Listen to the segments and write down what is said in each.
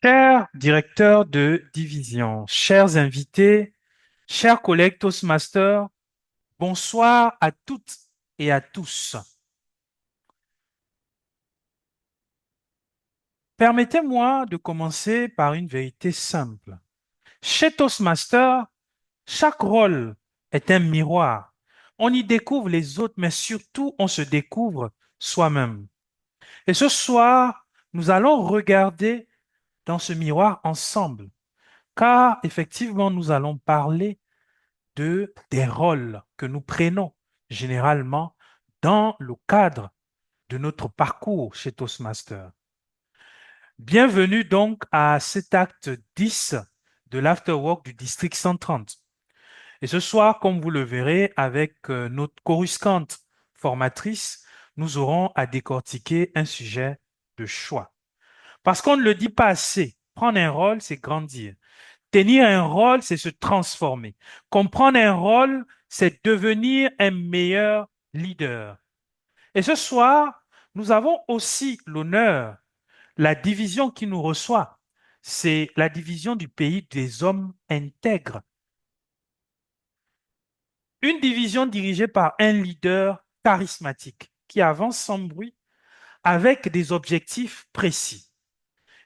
Chers directeurs de division, chers invités, chers collègues Toastmasters, bonsoir à toutes et à tous. Permettez-moi de commencer par une vérité simple. Chez Toastmasters, chaque rôle est un miroir. On y découvre les autres, mais surtout on se découvre soi-même. Et ce soir, nous allons regarder dans ce miroir ensemble, car effectivement, nous allons parler des rôles que nous prenons généralement dans le cadre de notre parcours chez Toastmaster. Bienvenue donc à cet acte 10 de l'Afterwork du District 130. Et ce soir, comme vous le verrez, avec notre coruscante formatrice, nous aurons à décortiquer un sujet de choix. Parce qu'on ne le dit pas assez, prendre un rôle, c'est grandir. Tenir un rôle, c'est se transformer. Comprendre un rôle, c'est devenir un meilleur leader. Et ce soir, nous avons aussi l'honneur, la division qui nous reçoit, c'est la division du pays des hommes intègres. Une division dirigée par un leader charismatique qui avance sans bruit avec des objectifs précis.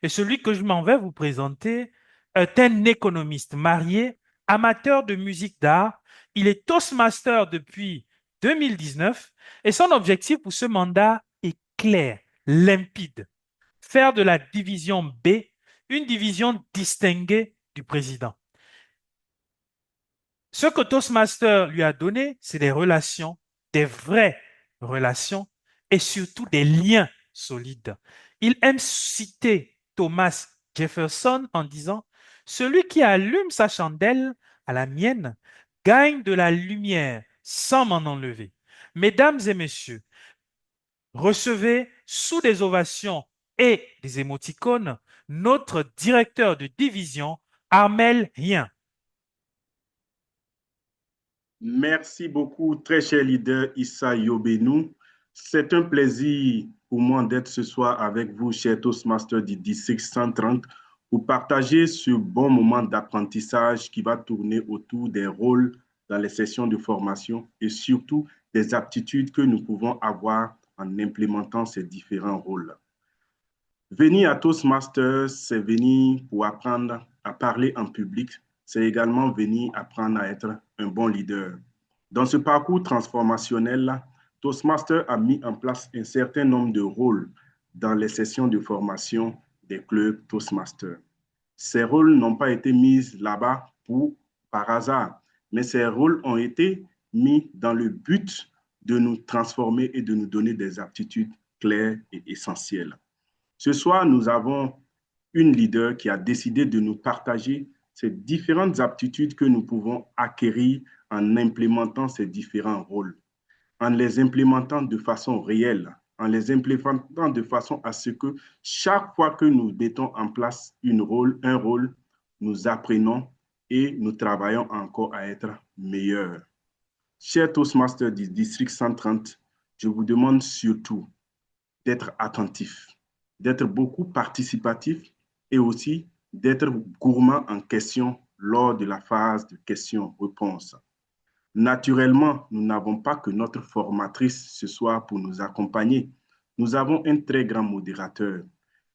Et celui que je m'en vais vous présenter est un économiste marié, amateur de musique d'art. Il est Toastmaster depuis 2019 et son objectif pour ce mandat est clair, limpide. Faire de la division B une division distinguée du président. Ce que Toastmaster lui a donné, c'est des relations, des vraies relations et surtout des liens solides. Il aime citer Thomas Jefferson en disant, celui qui allume sa chandelle à la mienne gagne de la lumière sans m'en enlever. Mesdames et messieurs, recevez sous des ovations et des émoticônes notre directeur de division, Armel Rien. Merci beaucoup, très cher leader Issa Yobenou. C'est un plaisir pour moi d'être ce soir avec vous, cher Toastmaster du District 130, pour partager ce bon moment d'apprentissage qui va tourner autour des rôles dans les sessions de formation et surtout des aptitudes que nous pouvons avoir en implémentant ces différents rôles. Venir à Toastmasters, c'est venir pour apprendre à parler en public. C'est également venir apprendre à être un bon leader. Dans ce parcours transformationnel, Toastmasters a mis en place un certain nombre de rôles dans les sessions de formation des clubs Toastmasters. Ces rôles n'ont pas été mis là-bas par hasard, mais ces rôles ont été mis dans le but de nous transformer et de nous donner des aptitudes claires et essentielles. Ce soir, nous avons une leader qui a décidé de nous partager ces différentes aptitudes que nous pouvons acquérir en implémentant ces différents rôles, en les implémentant de façon réelle, en les implémentant de façon à ce que chaque fois que nous mettons en place un rôle, nous apprenons et nous travaillons encore à être meilleurs. Chers Toastmasters du District 130, je vous demande surtout d'être attentif, d'être beaucoup participatif et aussi d'être gourmand en questions lors de la phase de questions-réponses. Naturellement, nous n'avons pas que notre formatrice ce soir pour nous accompagner. Nous avons un très grand modérateur,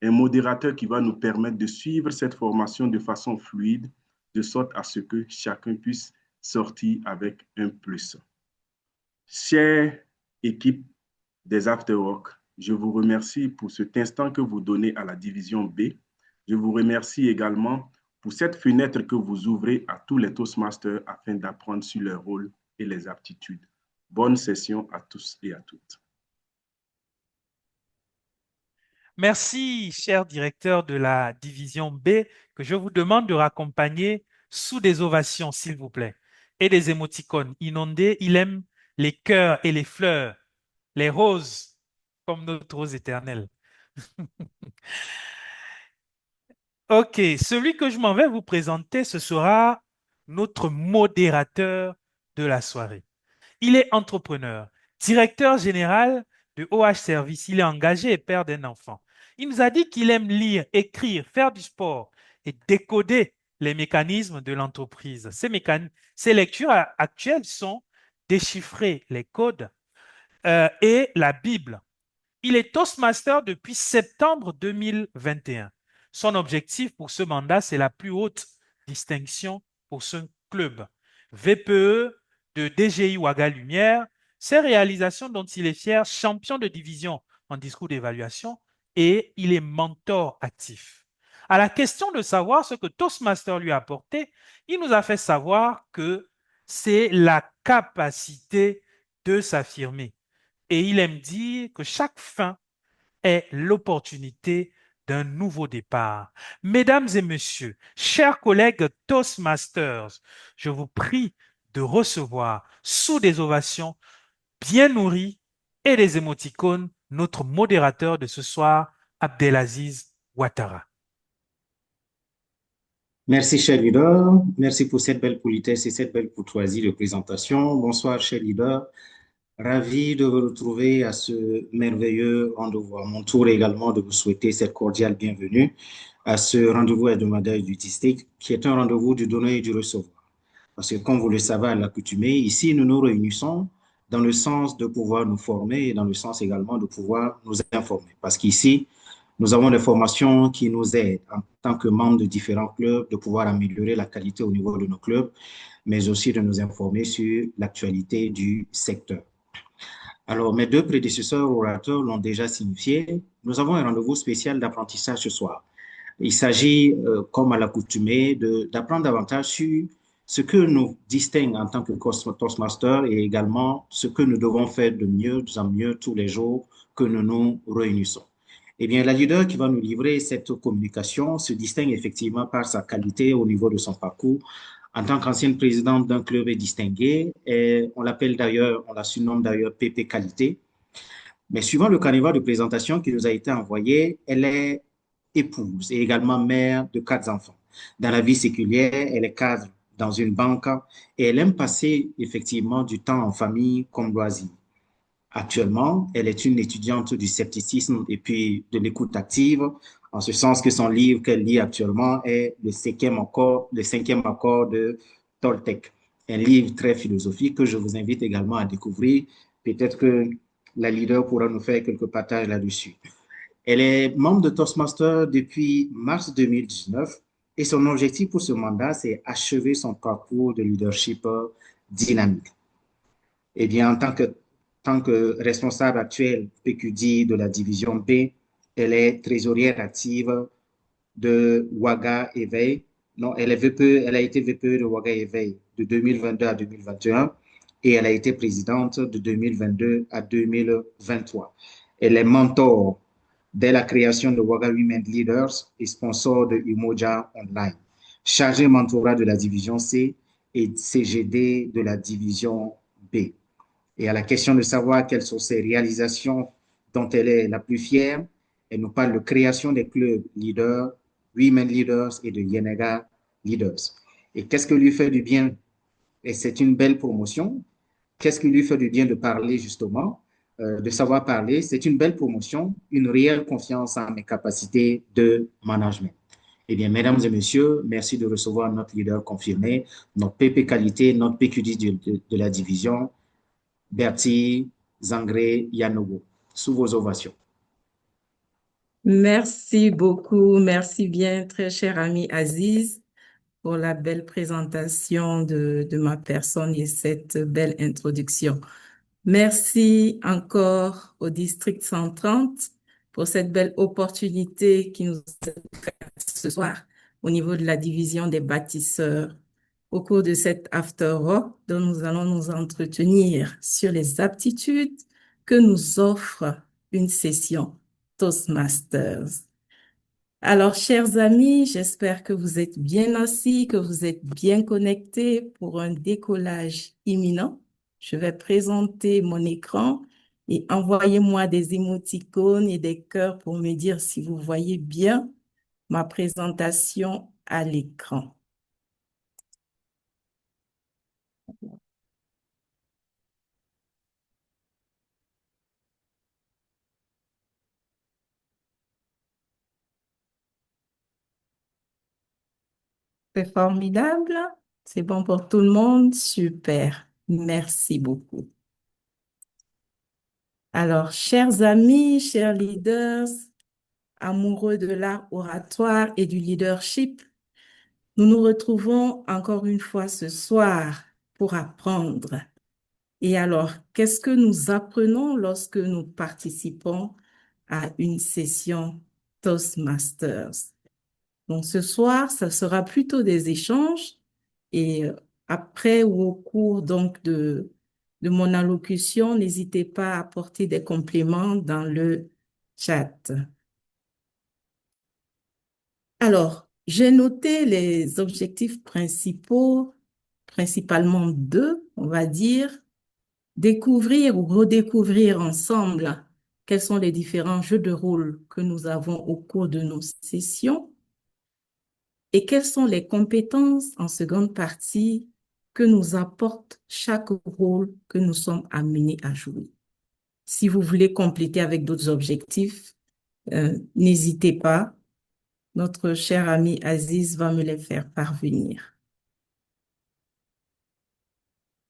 un modérateur qui va nous permettre de suivre cette formation de façon fluide, de sorte à ce que chacun puisse sortir avec un plus. Chère équipe des Afterwork, je vous remercie pour cet instant que vous donnez à la division B. Je vous remercie également pour cette fenêtre que vous ouvrez à tous les Toastmasters afin d'apprendre sur leur rôle et les aptitudes. Bonne session à tous et à toutes. Merci, cher directeur de la division B, que je vous demande de raccompagner sous des ovations, s'il vous plaît, et des émoticônes inondés. Il aime les cœurs et les fleurs, les roses, comme notre rose éternelle. Ok, celui que je m'en vais vous présenter, ce sera notre modérateur de la soirée. Il est entrepreneur, directeur général de OH Service. Il est engagé et père d'un enfant. Il nous a dit qu'il aime lire, écrire, faire du sport et décoder les mécanismes de l'entreprise. Ces lectures actuelles sont déchiffrer les codes et la Bible. Il est Toastmaster depuis septembre 2021. Son objectif pour ce mandat, c'est la plus haute distinction pour ce club. VPE de DGI Ouaga Lumière, ses réalisations dont il est fier, champion de division en discours d'évaluation et il est mentor actif. À la question de savoir ce que Toastmaster lui a apporté, il nous a fait savoir que c'est la capacité de s'affirmer. Et il aime dire que chaque fin est l'opportunité d'un nouveau départ. Mesdames et messieurs, chers collègues Toastmasters, je vous prie de recevoir sous des ovations bien nourries et des émoticônes notre modérateur de ce soir, Abdelaziz Ouattara. Merci, cher leader. Merci pour cette belle politesse et cette belle courtoisie de présentation. Bonsoir, cher leader. Ravi de vous retrouver à ce merveilleux rendez-vous. À mon tour également de vous souhaiter cette cordiale bienvenue à ce rendez-vous hebdomadaire du district, qui est un rendez-vous du donner et du recevoir. Parce que, comme vous le savez à l'accoutumée, ici, nous nous réunissons dans le sens de pouvoir nous former et dans le sens également de pouvoir nous informer. Parce qu'ici, nous avons des formations qui nous aident en tant que membres de différents clubs de pouvoir améliorer la qualité au niveau de nos clubs, mais aussi de nous informer sur l'actualité du secteur. Alors, mes deux prédécesseurs orateurs l'ont déjà signifié. Nous avons un rendez-vous spécial d'apprentissage ce soir. Il s'agit, comme à l'accoutumée, d'apprendre davantage sur ce que nous distingue en tant que Toastmaster et également ce que nous devons faire de mieux en mieux tous les jours que nous nous réunissons. Eh bien, la leader qui va nous livrer cette communication se distingue effectivement par sa qualité au niveau de son parcours en tant qu'ancienne présidente d'un club distingué. Et on l'appelle d'ailleurs, on la surnomme d'ailleurs PP Qualité. Mais suivant le carnet de présentation qui nous a été envoyé, elle est épouse et également mère de 4 enfants. Dans la vie séculière, elle est cadre dans une banque et elle aime passer effectivement du temps en famille comme loisir. Actuellement, elle est une étudiante du scepticisme et puis de l'écoute active, en ce sens que son livre qu'elle lit actuellement est le cinquième accord de Toltec, un livre très philosophique que je vous invite également à découvrir. Peut-être que la leader pourra nous faire quelques partages là-dessus. Elle est membre de Toastmasters depuis mars 2019 et son objectif pour ce mandat, c'est achever son parcours de leadership dynamique. Eh bien, en tant que responsable actuelle PQD de la division B, elle est trésorière active de Ouaga Éveil. Non, elle a été VPE de Ouaga Éveil de 2022 à 2021 et elle a été présidente de 2022 à 2023. Elle est mentor dès la création de Ouaga Women Leaders et sponsor de Umoja Online, chargée mentorat de la division C et CGD de la division B. Et à la question de savoir quelles sont ses réalisations dont elle est la plus fière, elle nous parle de création des clubs leaders, Women Leaders et de Yenega Leaders. Et qu'est-ce que lui fait du bien? Et c'est une belle promotion. Qu'est-ce qui lui fait du bien de parler justement, de savoir parler? C'est une belle promotion, une réelle confiance en mes capacités de management. Eh bien, mesdames et messieurs, merci de recevoir notre leader confirmé, notre PP qualité, notre PQD de la division, Bertie Zangré Yanogo. Sous vos ovations. Merci beaucoup. Merci bien, très cher ami Aziz, pour la belle présentation de ma personne et cette belle introduction. Merci encore au District 130 pour cette belle opportunité qui nous offre ce soir au niveau de la division des bâtisseurs. Au cours de cette after work, dont nous allons nous entretenir sur les aptitudes que nous offre une session Toastmasters. Alors, chers amis, j'espère que vous êtes bien assis, que vous êtes bien connectés pour un décollage imminent. Je vais présenter mon écran et envoyez-moi des émoticônes et des cœurs pour me dire si vous voyez bien ma présentation à l'écran. C'est formidable. C'est bon pour tout le monde. Super. Merci beaucoup. Alors, chers amis, chers leaders, amoureux de l'art oratoire et du leadership, nous nous retrouvons encore une fois ce soir pour apprendre. Et alors, qu'est-ce que nous apprenons lorsque nous participons à une session Toastmasters? Donc, ce soir, ça sera plutôt des échanges et après ou au cours donc de mon allocution, n'hésitez pas à apporter des compléments dans le chat. Alors, j'ai noté les objectifs principaux, principalement deux, on va dire, découvrir ou redécouvrir ensemble quels sont les différents jeux de rôle que nous avons au cours de nos sessions et quelles sont les compétences en seconde partie que nous apporte chaque rôle que nous sommes amenés à jouer. Si vous voulez compléter avec d'autres objectifs, n'hésitez pas. Notre cher ami Aziz va me les faire parvenir.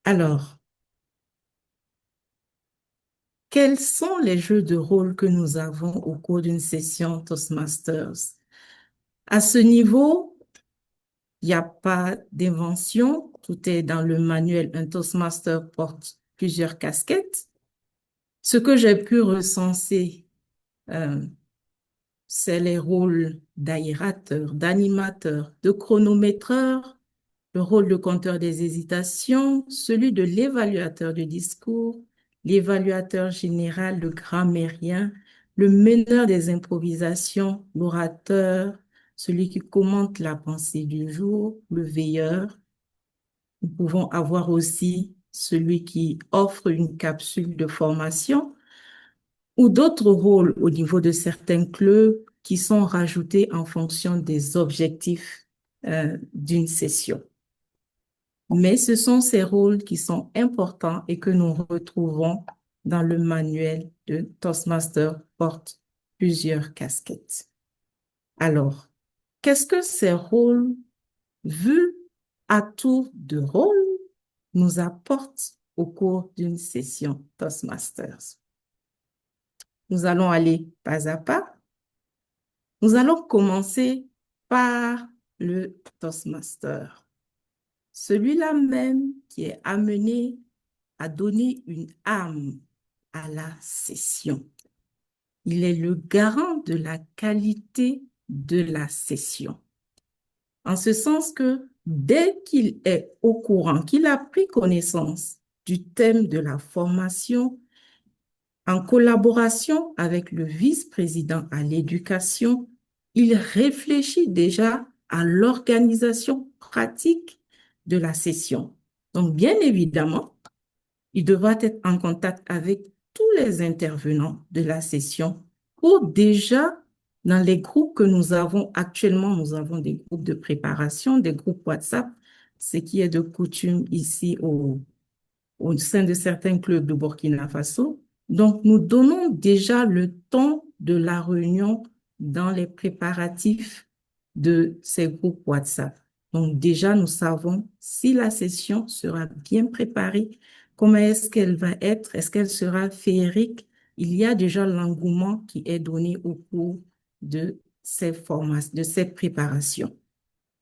Alors, quels sont les jeux de rôle que nous avons au cours d'une session Toastmasters? À ce niveau, il n'y a pas d'invention, tout est dans le manuel. Un Toastmaster porte plusieurs casquettes. Ce que j'ai pu recenser, c'est les rôles d'aérateur, d'animateur, de chronométreur, le rôle de compteur des hésitations, celui de l'évaluateur du discours, l'évaluateur général, le grammairien, le meneur des improvisations, l'orateur, celui qui commente la pensée du jour, le veilleur. Nous pouvons avoir aussi celui qui offre une capsule de formation ou d'autres rôles au niveau de certains clubs qui sont rajoutés en fonction des objectifs d'une session. Mais ce sont ces rôles qui sont importants et que nous retrouvons dans le manuel de Toastmaster porte plusieurs casquettes. Alors, qu'est-ce que ces rôles, vus à tour de rôle, nous apportent au cours d'une session Toastmasters? Nous allons aller pas à pas. Nous allons commencer par le Toastmaster. Celui-là même qui est amené à donner une âme à la session. Il est le garant de la qualité de la session. En ce sens que dès qu'il est au courant, qu'il a pris connaissance du thème de la formation, en collaboration avec le vice-président à l'éducation, il réfléchit déjà à l'organisation pratique de la session. Donc, bien évidemment, il devra être en contact avec tous les intervenants de la session pour déjà, dans les groupes que nous avons actuellement, nous avons des groupes de préparation, des groupes WhatsApp, ce qui est de coutume ici au sein de certains clubs de Burkina Faso. Donc, nous donnons déjà le temps de la réunion dans les préparatifs de ces groupes WhatsApp. Donc, déjà, nous savons si la session sera bien préparée, comment est-ce qu'elle va être, est-ce qu'elle sera féerique. Il y a déjà l'engouement qui est donné au cours de ces formations, de cette préparation.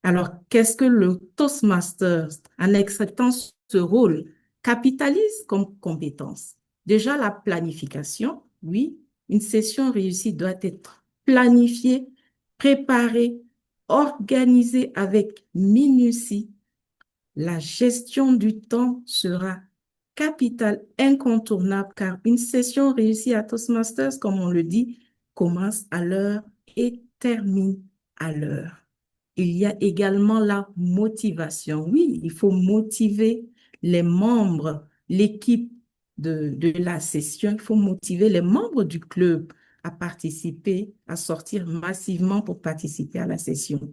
Alors, qu'est-ce que le Toastmasters, en acceptant ce rôle, capitalise comme compétence? Déjà, la planification, oui, une session réussie doit être planifiée, préparée, organisée avec minutie. La gestion du temps sera capitale, incontournable, car une session réussie à Toastmasters, comme on le dit, commence à l'heure et termine à l'heure. Il y a également la motivation. Oui, il faut motiver les membres, l'équipe de la session. Il faut motiver les membres du club à participer, à sortir massivement pour participer à la session.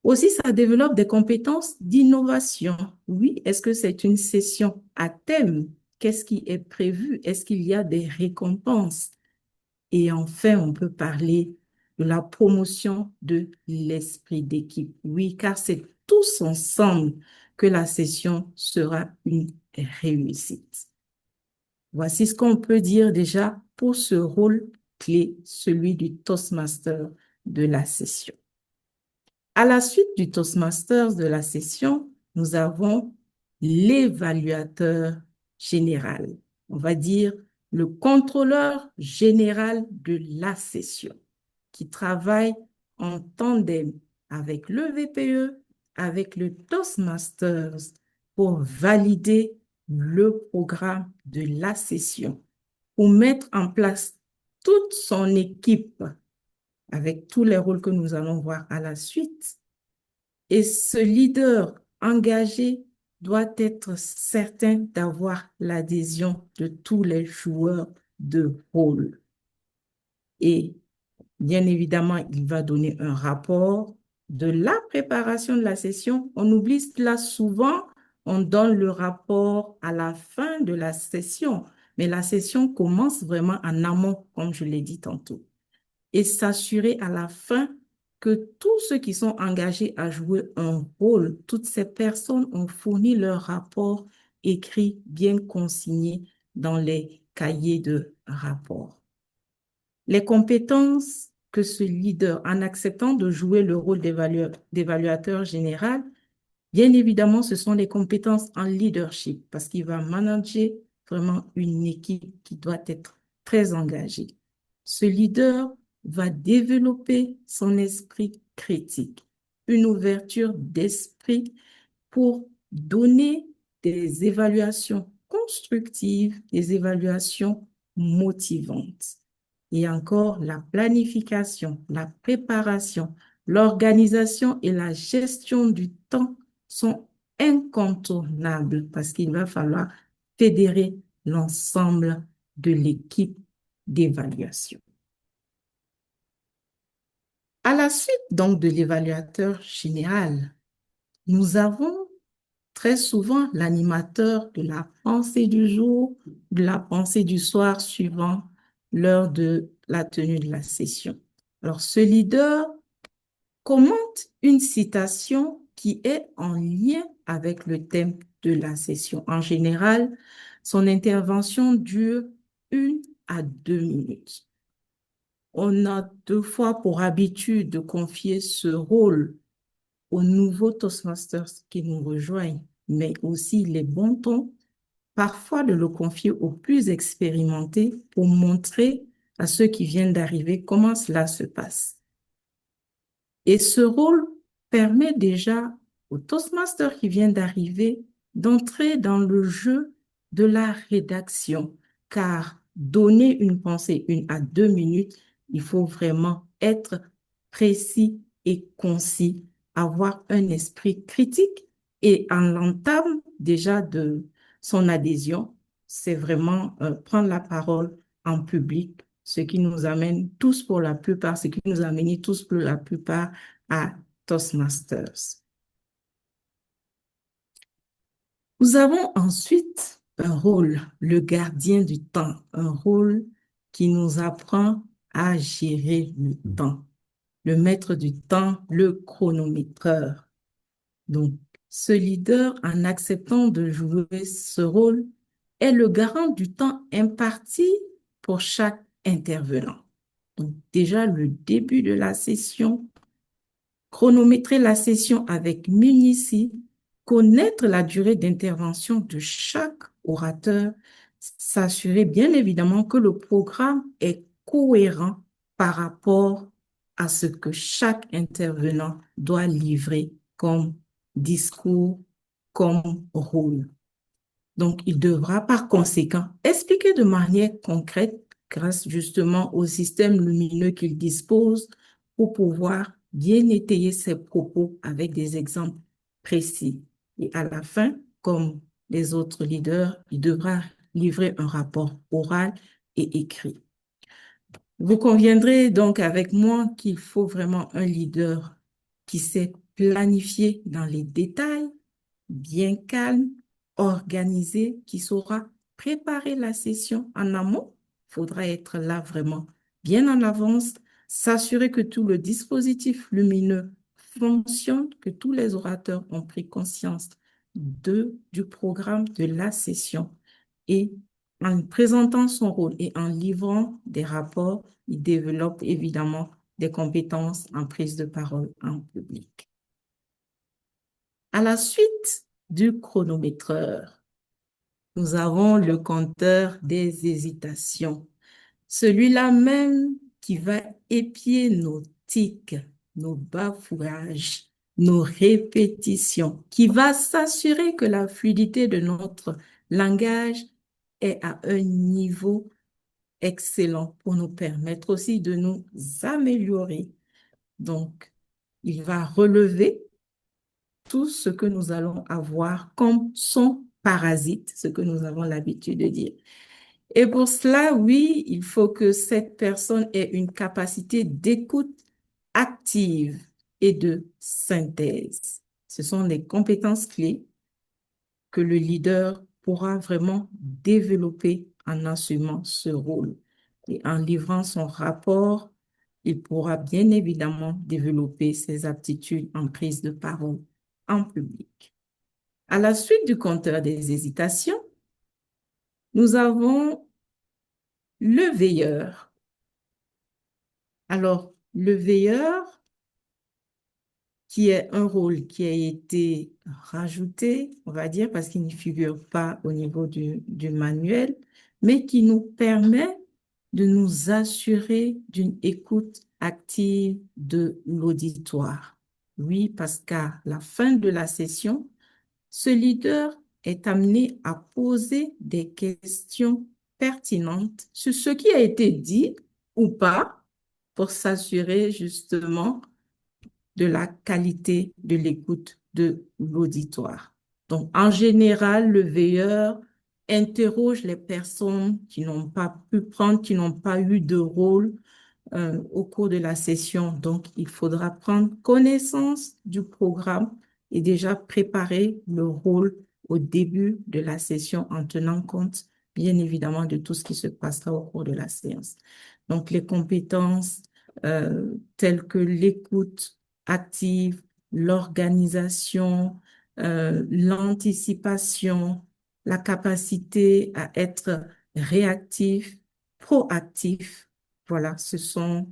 Aussi, ça développe des compétences d'innovation. Oui, est-ce que c'est une session à thème? Qu'est-ce qui est prévu? Est-ce qu'il y a des récompenses? Et enfin, on peut parler de la promotion de l'esprit d'équipe. Oui, car c'est tous ensemble que la session sera une réussite. Voici ce qu'on peut dire déjà pour ce rôle clé, celui du Toastmaster de la session. À la suite du Toastmaster de la session, nous avons l'évaluateur général. On va dire le contrôleur général de la session qui travaille en tandem avec le VPE, avec le Toastmasters pour valider le programme de la session, pour mettre en place toute son équipe avec tous les rôles que nous allons voir à la suite. Et ce leader engagé doit être certain d'avoir l'adhésion de tous les joueurs de rôle. Et bien évidemment, il va donner un rapport de la préparation de la session. On oublie cela souvent, on donne le rapport à la fin de la session, mais la session commence vraiment en amont, comme je l'ai dit tantôt. Et s'assurer à la fin que tous ceux qui sont engagés à jouer un rôle, toutes ces personnes ont fourni leur rapport écrit, bien consigné dans les cahiers de rapport. Les compétences que ce leader, en acceptant de jouer le rôle d'évaluateur général, bien évidemment, ce sont les compétences en leadership parce qu'il va manager vraiment une équipe qui doit être très engagée. Ce leader va développer son esprit critique, une ouverture d'esprit pour donner des évaluations constructives, des évaluations motivantes. Et encore, la planification, la préparation, l'organisation et la gestion du temps sont incontournables parce qu'il va falloir fédérer l'ensemble de l'équipe d'évaluation. À la suite donc de l'évaluateur général, nous avons très souvent l'animateur de la pensée du jour, de la pensée du soir suivant l'heure de la tenue de la session. Alors, ce leader commente une citation qui est en lien avec le thème de la session. En général, son intervention dure 1 à 2 minutes. On a deux fois pour habitude de confier ce rôle aux nouveaux Toastmasters qui nous rejoignent, mais aussi les bons tons, parfois de le confier aux plus expérimentés pour montrer à ceux qui viennent d'arriver comment cela se passe. Et ce rôle permet déjà aux Toastmasters qui viennent d'arriver d'entrer dans le jeu de la rédaction, car donner une pensée 1 à 2 minutes, il faut vraiment être précis et concis, avoir un esprit critique et en l'entame déjà de son adhésion, c'est vraiment prendre la parole en public, ce qui nous amène tous pour la plupart, ce qui nous amène tous pour la plupart à Toastmasters. Nous avons ensuite un rôle, le gardien du temps, un rôle qui nous apprend à gérer le temps, le maître du temps, le chronométreur. Donc, ce leader, en acceptant de jouer ce rôle, est le garant du temps imparti pour chaque intervenant. Donc, déjà, le début de la session, chronométrer la session avec minutie, connaître la durée d'intervention de chaque orateur, s'assurer bien évidemment que le programme est cohérent par rapport à ce que chaque intervenant doit livrer comme discours, comme rôle. Donc, il devra par conséquent expliquer de manière concrète, grâce justement au système lumineux qu'il dispose, pour pouvoir bien étayer ses propos avec des exemples précis. Et à la fin, comme les autres leaders, il devra livrer un rapport oral et écrit. Vous conviendrez donc avec moi qu'il faut vraiment un leader qui sait planifier dans les détails, bien calme, organisé, qui saura préparer la session en amont. Il faudra être là vraiment bien en avance, s'assurer que tout le dispositif lumineux fonctionne, que tous les orateurs ont pris conscience du programme de la session et en présentant son rôle et en livrant des rapports, il développe évidemment des compétences en prise de parole en public. À la suite du chronométreur, nous avons le compteur des hésitations. Celui-là même qui va épier nos tics, nos bafouages, nos répétitions, qui va s'assurer que la fluidité de notre langage est à un niveau excellent pour nous permettre aussi de nous améliorer. Donc, il va relever tout ce que nous allons avoir comme son parasite, ce que nous avons l'habitude de dire. Et pour cela, oui, il faut que cette personne ait une capacité d'écoute active et de synthèse. Ce sont les compétences clés que le leader pourra vraiment développer en assumant ce rôle. Et en livrant son rapport, il pourra bien évidemment développer ses aptitudes en prise de parole en public. À la suite du compteur des hésitations, nous avons le veilleur. Alors, le veilleur, qui est un rôle qui a été rajouté, on va dire, parce qu'il ne figure pas au niveau du manuel, mais qui nous permet de nous assurer d'une écoute active de l'auditoire. Oui, parce qu'à la fin de la session, ce leader est amené à poser des questions pertinentes sur ce qui a été dit ou pas pour s'assurer justement de la qualité de l'écoute de l'auditoire. Donc, en général, le veilleur interroge les personnes qui n'ont pas pu prendre, qui n'ont pas eu de rôle au cours de la session. Donc, il faudra prendre connaissance du programme et déjà préparer le rôle au début de la session en tenant compte, bien évidemment, de tout ce qui se passera au cours de la séance. Donc, les compétences telles que l'écoute active, l'organisation, l'anticipation, la capacité à être réactif, proactif. Voilà, ce sont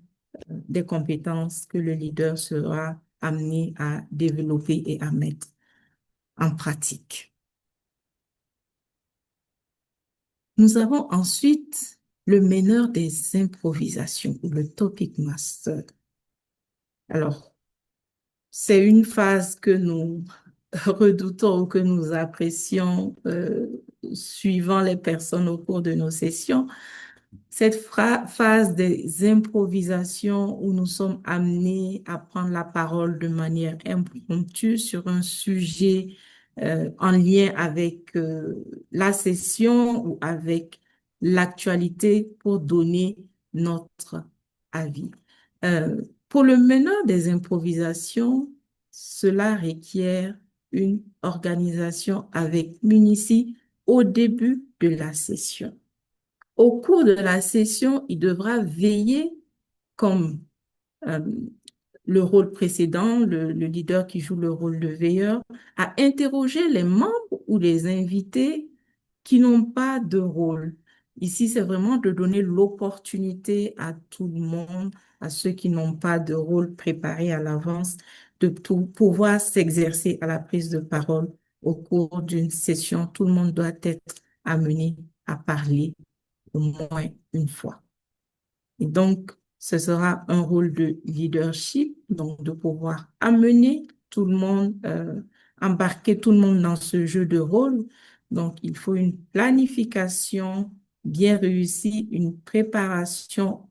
des compétences que le leader sera amené à développer et à mettre en pratique. Nous avons ensuite le meneur des improvisations ou le topic master. Alors, c'est une phase que nous redoutons ou que nous apprécions suivant les personnes au cours de nos sessions. Cette phase des improvisations où nous sommes amenés à prendre la parole de manière impromptue sur un sujet en lien avec la session ou avec l'actualité pour donner notre avis. Pour le meneur des improvisations, cela requiert une organisation avec munitie au début de la session. Au cours de la session, il devra veiller, comme le rôle précédent, le leader qui joue le rôle de veilleur, à interroger les membres ou les invités qui n'ont pas de rôle. Ici, c'est vraiment de donner l'opportunité à tout le monde, à ceux qui n'ont pas de rôle préparé à l'avance, de pouvoir s'exercer à la prise de parole au cours d'une session. Tout le monde doit être amené à parler au moins une fois. Et donc, ce sera un rôle de leadership, donc de pouvoir amener tout le monde, embarquer tout le monde dans ce jeu de rôle. Donc, il faut une planification bien réussie, une préparation,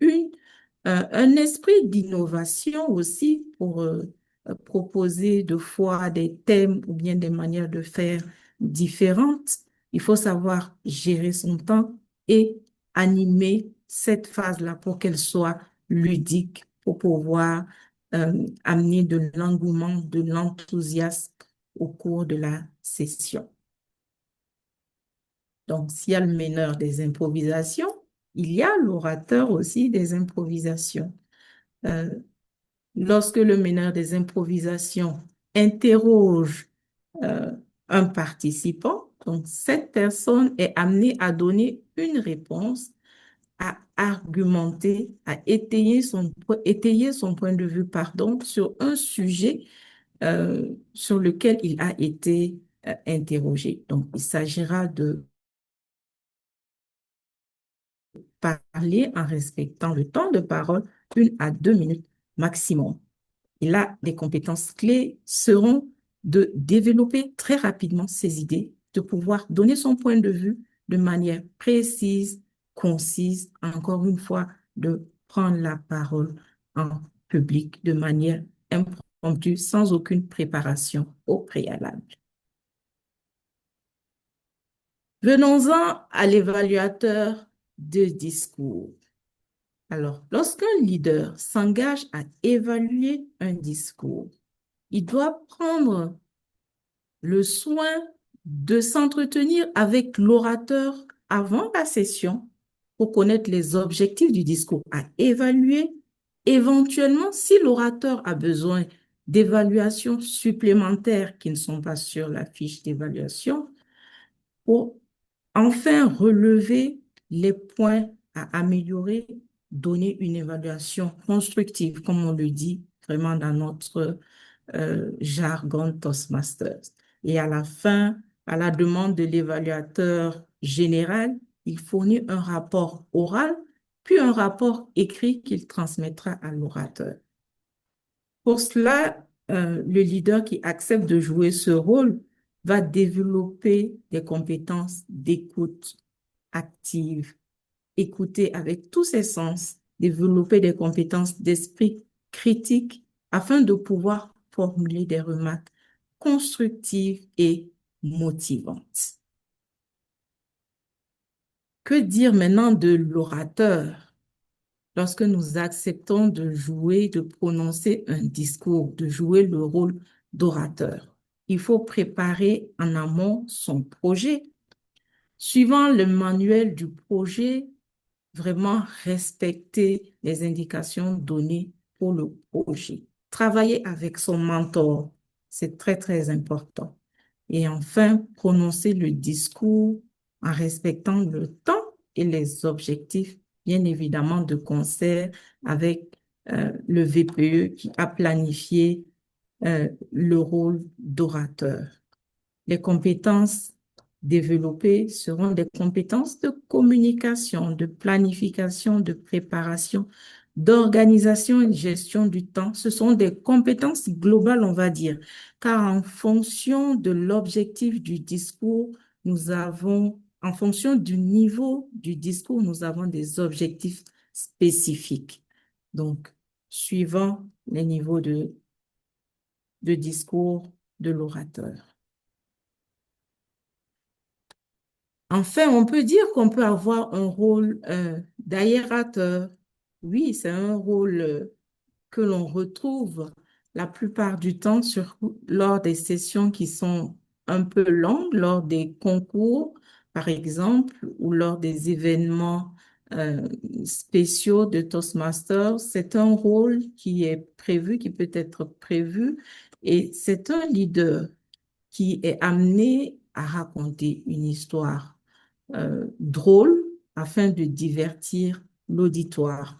un esprit d'innovation aussi pour proposer de fois des thèmes ou bien des manières de faire différentes. Il faut savoir gérer son temps et animer cette phase-là pour qu'elle soit ludique, pour pouvoir amener de l'engouement, de l'enthousiasme au cours de la session. Donc, s'il y a le meneur des improvisations, il y a l'orateur aussi des improvisations. lorsque le meneur des improvisations interroge un participant, donc cette personne est amenée à donner une réponse, à argumenter, à étayer son point de vue, pardon, sur un sujet sur lequel il a été interrogé. Donc, il s'agira de parler en respectant le temps de parole, 1 à 2 minutes maximum. Et là, les compétences clés seront de développer très rapidement ses idées, de pouvoir donner son point de vue de manière précise, concise, encore une fois, de prendre la parole en public de manière impromptue, sans aucune préparation au préalable. Venons-en à l'évaluateur de discours. Alors, lorsqu'un leader s'engage à évaluer un discours, il doit prendre le soin de s'entretenir avec l'orateur avant la session pour connaître les objectifs du discours à évaluer. Éventuellement, si l'orateur a besoin d'évaluations supplémentaires qui ne sont pas sur la fiche d'évaluation, pour enfin relever les points à améliorer, donner une évaluation constructive, comme on le dit vraiment dans notre jargon Toastmasters. Et à la fin, à la demande de l'évaluateur général, il fournit un rapport oral, puis un rapport écrit qu'il transmettra à l'orateur. Pour cela, le leader qui accepte de jouer ce rôle va développer des compétences d'écoute active, écouter avec tous ses sens, développer des compétences d'esprit critique afin de pouvoir formuler des remarques constructives et motivantes. Que dire maintenant de l'orateur? Lorsque nous acceptons de jouer, de prononcer un discours, de jouer le rôle d'orateur, il faut préparer en amont son projet. Suivant le manuel du projet, vraiment respecter les indications données pour le projet. Travailler avec son mentor, c'est très, très important. Et enfin, prononcer le discours en respectant le temps et les objectifs, bien évidemment de concert avec le VPE qui a planifié le rôle d'orateur. Les compétences développées seront des compétences de communication, de planification, de préparation, d'organisation et de gestion du temps. Ce sont des compétences globales, on va dire, car en fonction de l'objectif du discours, en fonction du niveau du discours, nous avons des objectifs spécifiques. Donc, suivant les niveaux de discours de l'orateur. Enfin, on peut dire qu'on peut avoir un rôle d'aérateur. Oui, c'est un rôle que l'on retrouve la plupart du temps lors des sessions qui sont un peu longues, lors des concours, par exemple, ou lors des événements spéciaux de Toastmasters. C'est un rôle qui est prévu, qui peut être prévu, et c'est un leader qui est amené à raconter une histoire drôle afin de divertir l'auditoire.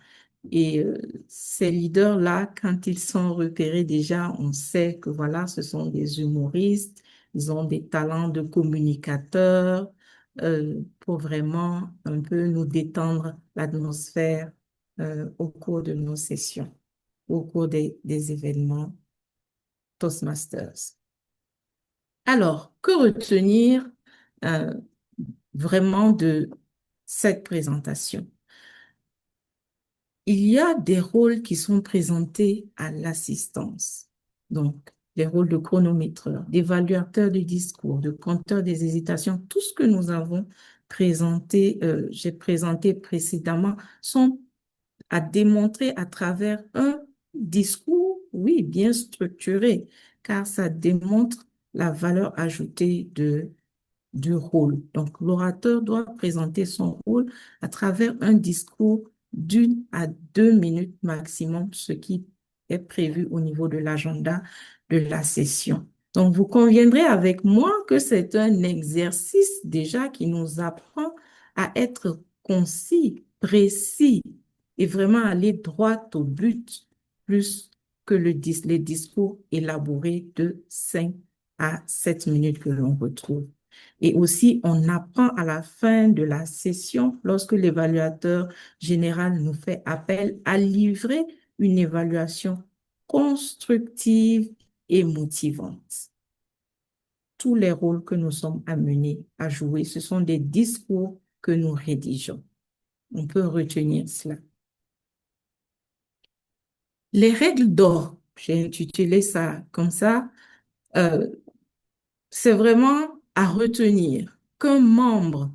Et ces leaders-là, quand ils sont repérés déjà, on sait que voilà, ce sont des humoristes, ils ont des talents de communicateurs pour vraiment un peu nous détendre l'atmosphère au cours de nos sessions, au cours des événements Toastmasters. Alors, que retenir vraiment de cette présentation? Il y a des rôles qui sont présentés à l'assistance. Donc, les rôles de chronométreur, d'évaluateur du discours, de compteur des hésitations, tout ce que nous avons présenté, j'ai présenté précédemment, sont à démontrer à travers un discours, oui, bien structuré, car ça démontre la valeur ajoutée du rôle. Donc, l'orateur doit présenter son rôle à travers un discours d'1 à 2 minutes maximum, ce qui est prévu au niveau de l'agenda de la session. Donc, vous conviendrez avec moi que c'est un exercice déjà qui nous apprend à être concis, précis et vraiment aller droit au but, plus que les discours élaborés de 5 à 7 minutes que l'on retrouve. Et aussi, on apprend à la fin de la session, lorsque l'évaluateur général nous fait appel, à livrer une évaluation constructive et motivante. Tous les rôles que nous sommes amenés à jouer, ce sont des discours que nous rédigeons. On peut retenir cela. Les règles d'or, j'ai intitulé ça comme ça, c'est vraiment à retenir qu'un membre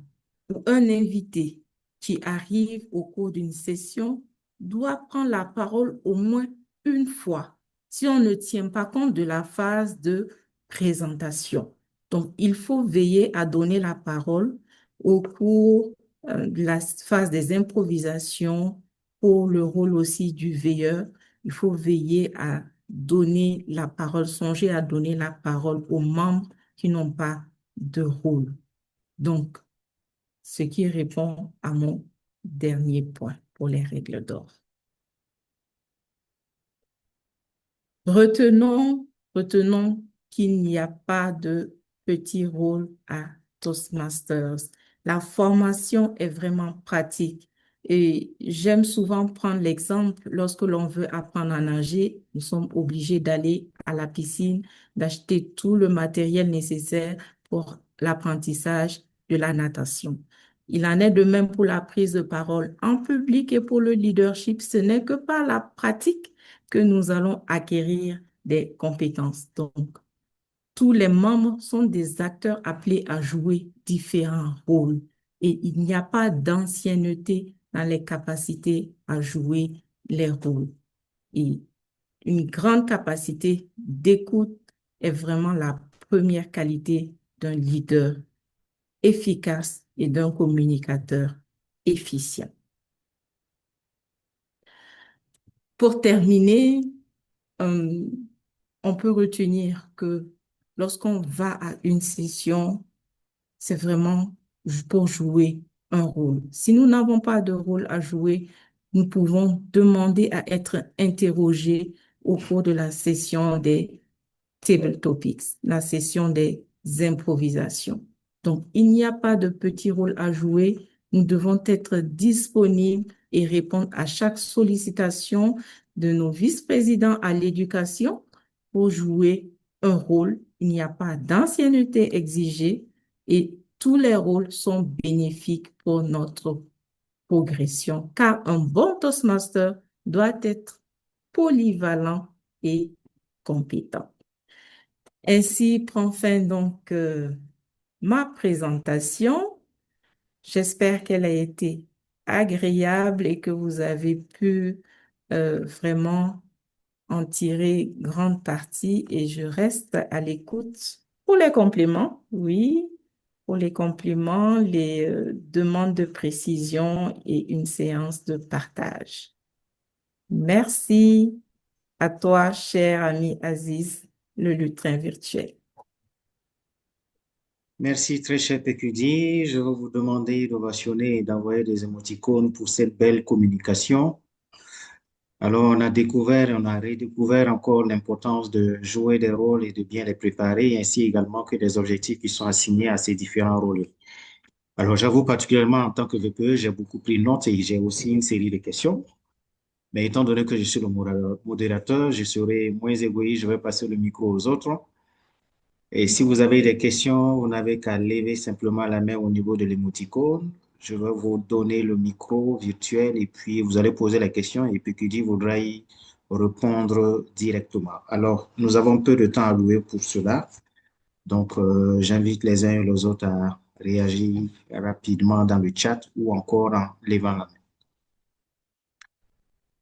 ou un invité qui arrive au cours d'une session doit prendre la parole au moins une fois si on ne tient pas compte de la phase de présentation. Donc, il faut veiller à donner la parole au cours de la phase des improvisations, pour le rôle aussi du veilleur. Il faut veiller à donner la parole, songer à donner la parole aux membres qui n'ont pas de rôle. Donc, ce qui répond à mon dernier point pour les règles d'or. Retenons qu'il n'y a pas de petit rôle à Toastmasters. La formation est vraiment pratique. Et j'aime souvent prendre l'exemple, lorsque l'on veut apprendre à nager, nous sommes obligés d'aller à la piscine, d'acheter tout le matériel nécessaire pour l'apprentissage de la natation. Il en est de même pour la prise de parole en public et pour le leadership. Ce n'est que par la pratique que nous allons acquérir des compétences. Donc, tous les membres sont des acteurs appelés à jouer différents rôles et il n'y a pas d'ancienneté dans les capacités à jouer les rôles. Et une grande capacité d'écoute est vraiment la première qualité d'un leader efficace et d'un communicateur efficient. Pour terminer, on peut retenir que lorsqu'on va à une session, c'est vraiment pour jouer un rôle. Si nous n'avons pas de rôle à jouer, nous pouvons demander à être interrogés au cours de la session des table topics, la session des improvisations. Donc, il n'y a pas de petit rôle à jouer. Nous devons être disponibles et répondre à chaque sollicitation de nos vice-présidents à l'éducation pour jouer un rôle. Il n'y a pas d'ancienneté exigée et tous les rôles sont bénéfiques pour notre progression, car un bon Toastmaster doit être polyvalent et compétent. Ainsi prend fin donc ma présentation. J'espère qu'elle a été agréable et que vous avez pu vraiment en tirer grande partie et je reste à l'écoute pour les compléments, oui, pour les compléments, les demandes de précision et une séance de partage. Merci à toi, cher ami Aziz, le lutrin virtuel. Merci, très cher PQD. Je vais vous demander d'ovationner et d'envoyer des émoticônes pour cette belle communication. Alors, on a découvert et on a redécouvert encore l'importance de jouer des rôles et de bien les préparer, ainsi également que des objectifs qui sont assignés à ces différents rôles. Alors, j'avoue particulièrement en tant que VPE, j'ai beaucoup pris note et j'ai aussi une série de questions. Mais étant donné que je suis le modérateur, je serai moins égoïste, je vais passer le micro aux autres. Et si vous avez des questions, vous n'avez qu'à lever simplement la main au niveau de l'émoticône. Je vais vous donner le micro virtuel et puis vous allez poser la question et puis QD voudra y répondre directement. Alors, nous avons peu de temps à louer pour cela. Donc, j'invite les uns et les autres à réagir rapidement dans le chat ou encore en levant la main.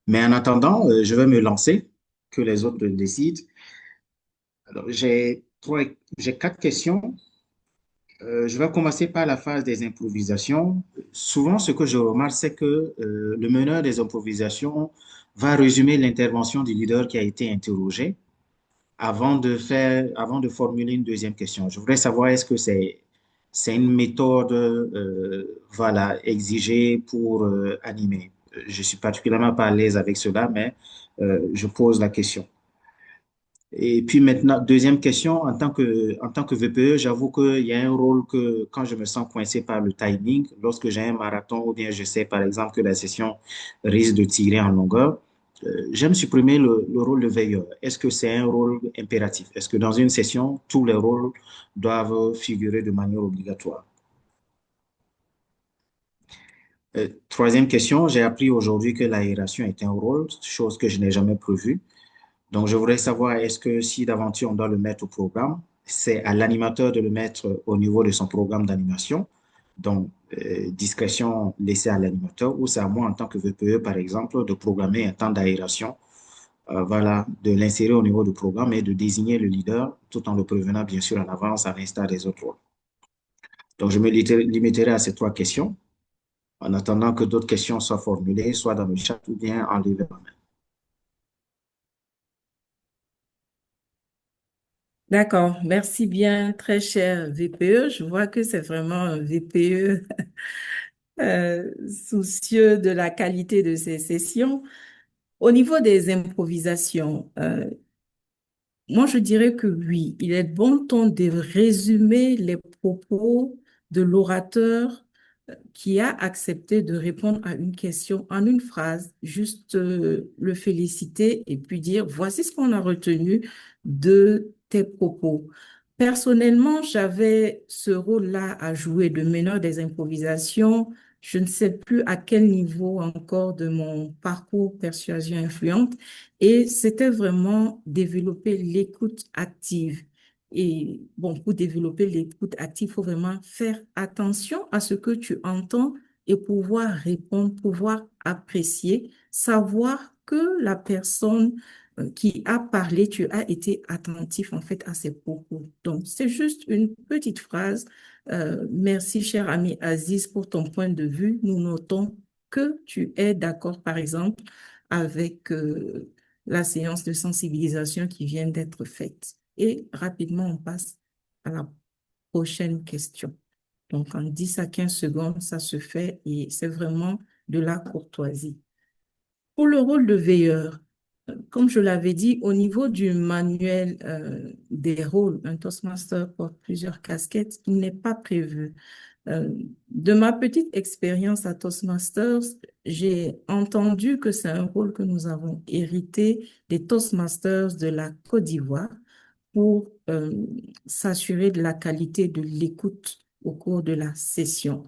Mais en attendant, je vais me lancer, que les autres décident. Alors, j'ai quatre questions. Je vais commencer par la phase des improvisations. Souvent, ce que je remarque, c'est que le meneur des improvisations va résumer l'intervention du leader qui a été interrogé avant de formuler une deuxième question. Je voudrais savoir, est-ce que c'est une méthode voilà, exigée pour animer? Je suis particulièrement pas à l'aise avec cela, mais je pose la question. Et puis maintenant, deuxième question, en tant que VPE, j'avoue qu'il y a un rôle que quand je me sens coincé par le timing, lorsque j'ai un marathon ou bien je sais par exemple que la session risque de tirer en longueur, j'aime supprimer le rôle de veilleur. Est-ce que c'est un rôle impératif? Est-ce que dans une session, tous les rôles doivent figurer de manière obligatoire? Troisième question, j'ai appris aujourd'hui que l'aération est un rôle, chose que je n'ai jamais prévue. Donc, je voudrais savoir, est-ce que si d'aventure on doit le mettre au programme, c'est à l'animateur de le mettre au niveau de son programme d'animation, donc discrétion laissée à l'animateur, ou c'est à moi en tant que VPE, par exemple, de programmer un temps d'aération, voilà, de l'insérer au niveau du programme et de désigner le leader, tout en le prévenant bien sûr en avance à l'instar des autres rôles. Donc, je me limiterai à ces trois questions, en attendant que d'autres questions soient formulées, soit dans le chat ou bien en live. D'accord, merci bien, très cher VPE. Je vois que c'est vraiment un VPE soucieux de la qualité de ces sessions. Au niveau des improvisations, moi, je dirais que oui, il est bon ton de résumer les propos de l'orateur qui a accepté de répondre à une question en une phrase, juste le féliciter et puis dire, voici ce qu'on a retenu de tes propos. Personnellement, j'avais ce rôle-là à jouer de meneur des improvisations. Je ne sais plus à quel niveau encore de mon parcours persuasion influente. Et c'était vraiment développer l'écoute active. Et bon, pour développer l'écoute active, il faut vraiment faire attention à ce que tu entends et pouvoir répondre, pouvoir apprécier, savoir que la personne qui a parlé, tu as été attentif en fait à ses propos. Donc, c'est juste une petite phrase. Merci, cher ami Aziz, pour ton point de vue. Nous notons que tu es d'accord, par exemple, avec la séance de sensibilisation qui vient d'être faite. Et rapidement, on passe à la prochaine question. Donc, en 10 à 15 secondes, ça se fait et c'est vraiment de la courtoisie. Pour le rôle de veilleur, comme je l'avais dit, au niveau du manuel des rôles, un Toastmaster porte plusieurs casquettes, il n'est pas prévu. Euh, de ma petite expérience à Toastmasters, j'ai entendu que c'est un rôle que nous avons hérité des Toastmasters de la Côte d'Ivoire pour s'assurer de la qualité de l'écoute au cours de la session.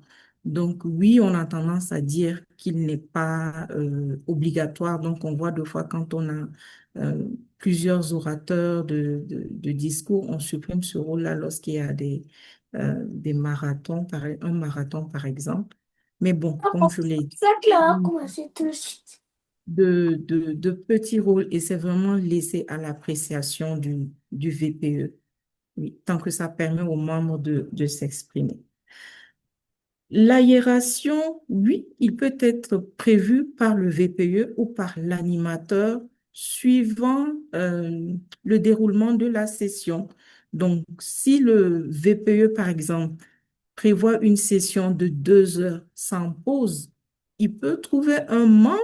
Donc oui, on a tendance à dire qu'il n'est pas obligatoire. Donc on voit deux fois quand on a plusieurs orateurs de discours, on supprime ce rôle-là lorsqu'il y a des marathons, un marathon par exemple. Mais bon, comme je l'ai dit, de petits rôles et c'est vraiment laissé à l'appréciation du VPE, oui, tant que ça permet aux membres de s'exprimer. L'aération, oui, il peut être prévu par le VPE ou par l'animateur suivant le déroulement de la session. Donc, si le VPE, par exemple, prévoit une session de 2 heures sans pause, il peut trouver un membre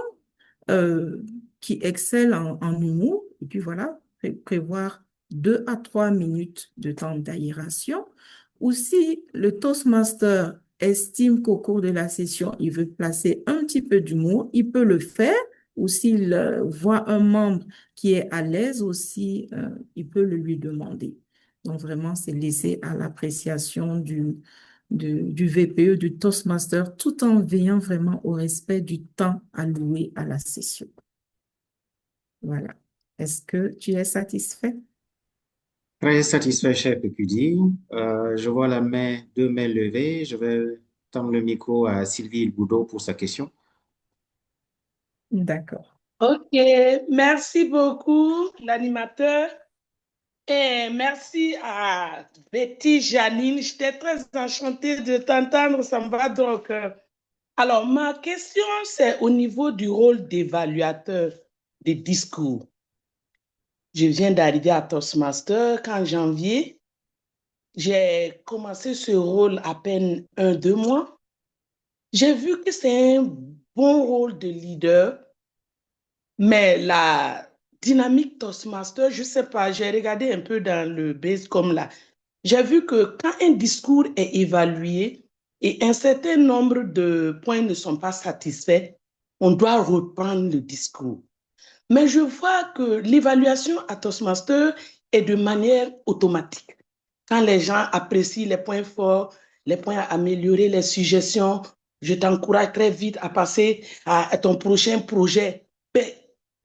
euh, qui excelle en humour, et puis voilà, prévoir 2 à 3 minutes de temps d'aération. Ou si le Toastmaster estime qu'au cours de la session, il veut placer un petit peu d'humour, il peut le faire. Ou s'il voit un membre qui est à l'aise aussi, il peut le lui demander. Donc vraiment, c'est laissé à l'appréciation du VPE, du Toastmaster, tout en veillant vraiment au respect du temps alloué à la session. Voilà. Est-ce que tu es satisfait? Très satisfait, cher PQD. Je vois deux mains levées. Je vais tendre le micro à Sylvie Ilboudot pour sa question. D'accord. OK, merci beaucoup, l'animateur. Et merci à Betty, Janine. J'étais très enchantée de t'entendre, ça me va donc. Alors, ma question, c'est au niveau du rôle d'évaluateur des discours. Je viens d'arriver à Toastmaster qu'en janvier. J'ai commencé ce rôle à peine 1-2 mois. J'ai vu que c'est un bon rôle de leader, mais la dynamique Toastmaster, je ne sais pas, j'ai regardé un peu dans le base comme là. J'ai vu que quand un discours est évalué et un certain nombre de points ne sont pas satisfaits, on doit reprendre le discours. Mais je vois que l'évaluation à Toastmaster est de manière automatique. Quand les gens apprécient les points forts, les points à améliorer, les suggestions, je t'encourage très vite à passer à ton prochain projet. Mais,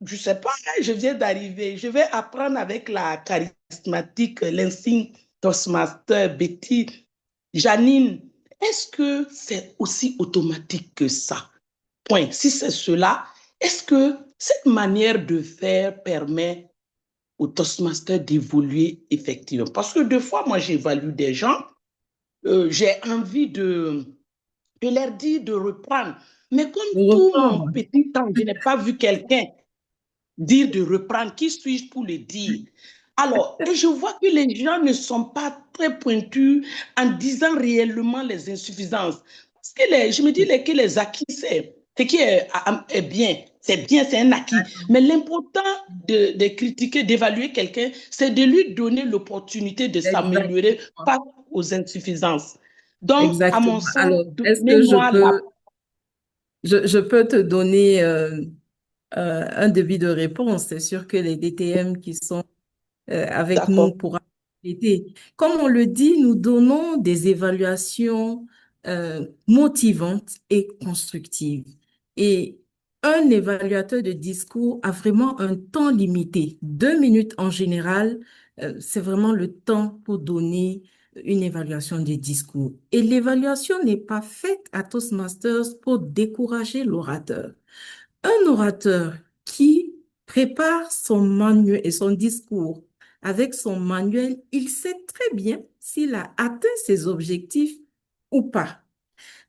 je ne sais pas, je viens d'arriver. Je vais apprendre avec la charismatique, l'insigne Toastmaster, Betty, Janine. Est-ce que c'est aussi automatique que ça? Point. Si c'est cela, est-ce que cette manière de faire permet au Toastmaster d'évoluer effectivement? Parce que deux fois, moi, j'évalue des gens, j'ai envie de leur dire de reprendre. Mais comme tout mon petit temps, je n'ai pas vu quelqu'un dire de reprendre. Qui suis-je pour le dire? Alors, et je vois que les gens ne sont pas très pointus en disant réellement les insuffisances. Parce que je me dis que les acquis, c'est ce qui est bien. C'est bien, c'est un acquis. Mais l'important de critiquer, d'évaluer quelqu'un, c'est de lui donner l'opportunité de s'améliorer face aux insuffisances. Donc, à mon Exactement. sens, Alors, est-ce que donnez-moi la... je peux te donner un début de réponse? C'est sûr que les DTM qui sont avec nous D'accord. pour aider. Comme on le dit, nous donnons des évaluations motivantes et constructives. Et un évaluateur de discours a vraiment un temps limité. 2 minutes en général, c'est vraiment le temps pour donner une évaluation de discours. Et l'évaluation n'est pas faite à Toastmasters pour décourager l'orateur. Un orateur qui prépare son manuel et son discours avec son manuel, il sait très bien s'il a atteint ses objectifs ou pas.